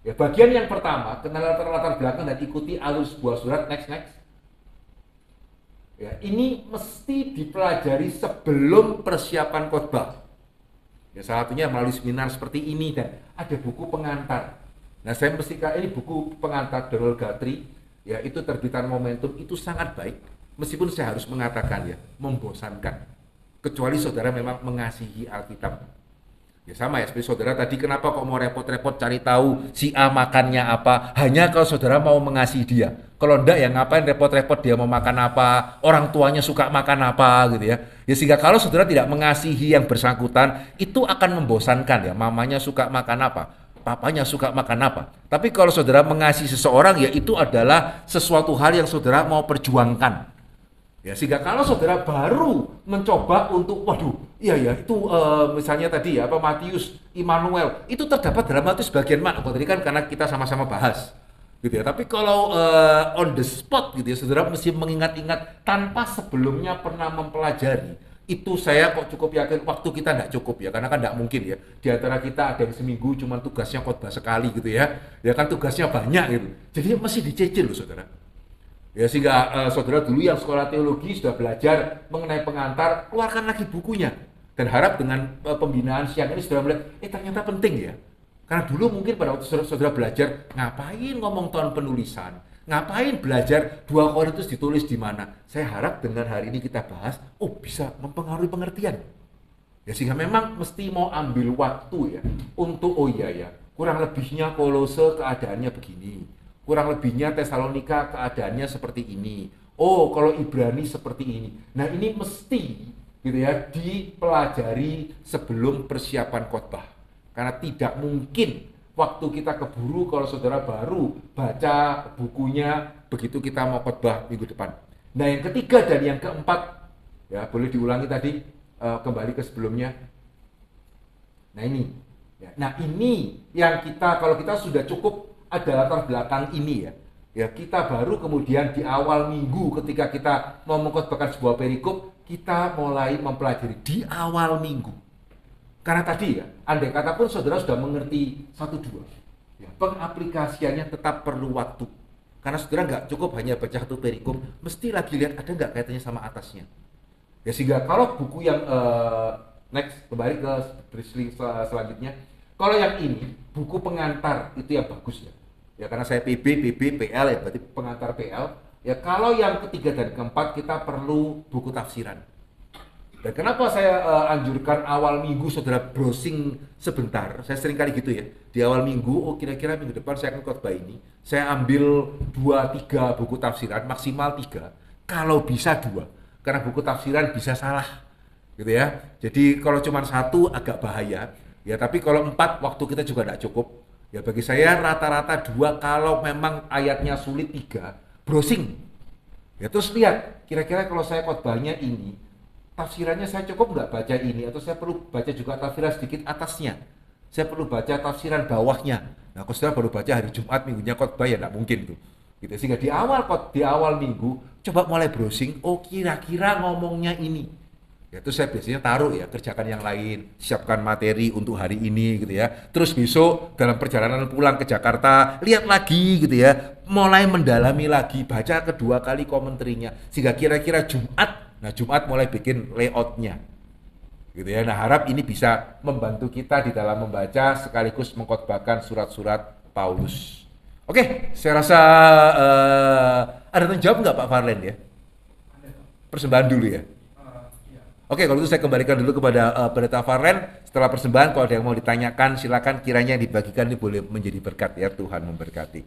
ya bagian yang pertama, kenal latar belakang dan ikuti alur sebuah surat, next. Ya, ini mesti dipelajari sebelum persiapan khotbah. Ya salah satunya melalui seminar seperti ini dan ada buku pengantar. Nah saya mestikan ini buku pengantar Donald Guthrie, ya itu terbitan Momentum, itu sangat baik. Meskipun saya harus mengatakan ya membosankan. Kecuali saudara memang mengasihi Alkitab. Ya sama ya seperti saudara tadi, kenapa kok mau repot-repot cari tahu si A makannya apa? Hanya kalau saudara mau mengasihi dia. Kalau enggak ya ngapain repot-repot dia mau makan apa, orang tuanya suka makan apa gitu ya. Ya sehingga kalau saudara tidak mengasihi yang bersangkutan, itu akan membosankan ya. Mamanya suka makan apa, papanya suka makan apa. Tapi kalau saudara mengasihi seseorang, ya itu adalah sesuatu hal yang saudara mau perjuangkan. Ya sehingga kalau saudara baru mencoba untuk iya itu misalnya tadi ya Matius, Immanuel, itu terdapat dalam Matius bagian mana? Kalau tadi kan karena kita sama-sama bahas gitu ya. Tapi kalau on the spot gitu ya, saudara mesti mengingat-ingat tanpa sebelumnya pernah mempelajari. Itu saya kok cukup yakin waktu kita tidak cukup ya, karena kan tidak mungkin ya. Di antara kita ada yang seminggu cuma tugasnya khotbah sekali gitu ya. Ya kan tugasnya banyak gitu. Jadi mesti dicicil loh saudara. Ya sehingga saudara dulu yang sekolah teologi sudah belajar mengenai pengantar, keluarkan lagi bukunya Dan harap dengan pembinaan siang ini saudara melihat, ternyata penting ya. Karena dulu mungkin pada waktu saudara belajar, ngapain ngomong tahun penulisan, ngapain belajar 2 Korintus ditulis di mana. Saya harap dengan hari ini kita bahas, bisa mempengaruhi pengertian. Ya sehingga memang mesti mau ambil waktu ya untuk kurang lebihnya Kolose keadaannya begini, kurang lebihnya Tesalonika keadaannya seperti ini. Kalau Ibrani seperti ini. Nah, ini mesti gitu ya dipelajari sebelum persiapan khotbah. Karena tidak mungkin waktu kita keburu kalau saudara baru baca bukunya begitu kita mau khotbah minggu depan. Nah, yang ketiga dan yang keempat ya boleh diulangi tadi. Kembali ke sebelumnya. Nah ini ya. Nah ini yang kalau kita sudah cukup ada latar belakang ini ya kita baru kemudian di awal minggu ketika kita mau mengkhotbahkan sebuah perikop, kita mulai mempelajari di awal minggu. Karena tadi ya, andai kata pun saudara sudah mengerti 1-2 ya, pengaplikasiannya tetap perlu waktu. Karena saudara nggak cukup hanya baca satu perikop, mesti lagi lihat ada nggak kaitannya sama atasnya. Ya sehingga kalau buku yang next kembali ke selanjutnya, kalau yang ini buku pengantar itu yang bagus ya. Ya karena saya PB, PL ya berarti pengantar PL. Ya kalau yang ketiga dan keempat kita perlu buku tafsiran. Dan kenapa saya anjurkan awal minggu saudara browsing sebentar? Saya sering kali gitu ya. Di awal minggu, kira-kira minggu depan saya akan khotbah ini. Saya ambil 2-3 buku tafsiran, maksimal 3. Kalau bisa 2. Karena buku tafsiran bisa salah gitu ya. Jadi kalau cuma 1 agak bahaya ya, tapi kalau 4 waktu kita juga tidak cukup ya. Bagi saya rata-rata 2, kalau memang ayatnya sulit 3 browsing ya, terus lihat kira-kira kalau saya khotbahnya ini tafsirannya saya cukup nggak baca ini, atau saya perlu baca juga tafsiran sedikit atasnya, saya perlu baca tafsiran bawahnya. Nah kalau saudara baru baca hari Jumat minggunya khotbah ya nggak mungkin tuh gitu. Sehingga di awal minggu coba mulai browsing, kira-kira ngomongnya ini ya, itu saya biasanya taruh ya, kerjakan yang lain, siapkan materi untuk hari ini gitu ya. Terus besok dalam perjalanan pulang ke Jakarta lihat lagi gitu ya, mulai mendalami lagi, baca kedua kali komentarnya, sehingga kira-kira Jumat mulai bikin layoutnya gitu ya. Nah harap ini bisa membantu kita di dalam membaca sekaligus mengkhotbahkan surat-surat Paulus. Oke, saya rasa ada tanggung jawab nggak Pak Farlen ya? Persembahan dulu ya? Iya. Oke, kalau itu saya kembalikan dulu kepada Pendeta Farlen. Setelah persembahan, kalau ada yang mau ditanyakan, silakan, kiranya yang dibagikan ini boleh menjadi berkat ya. Tuhan memberkati.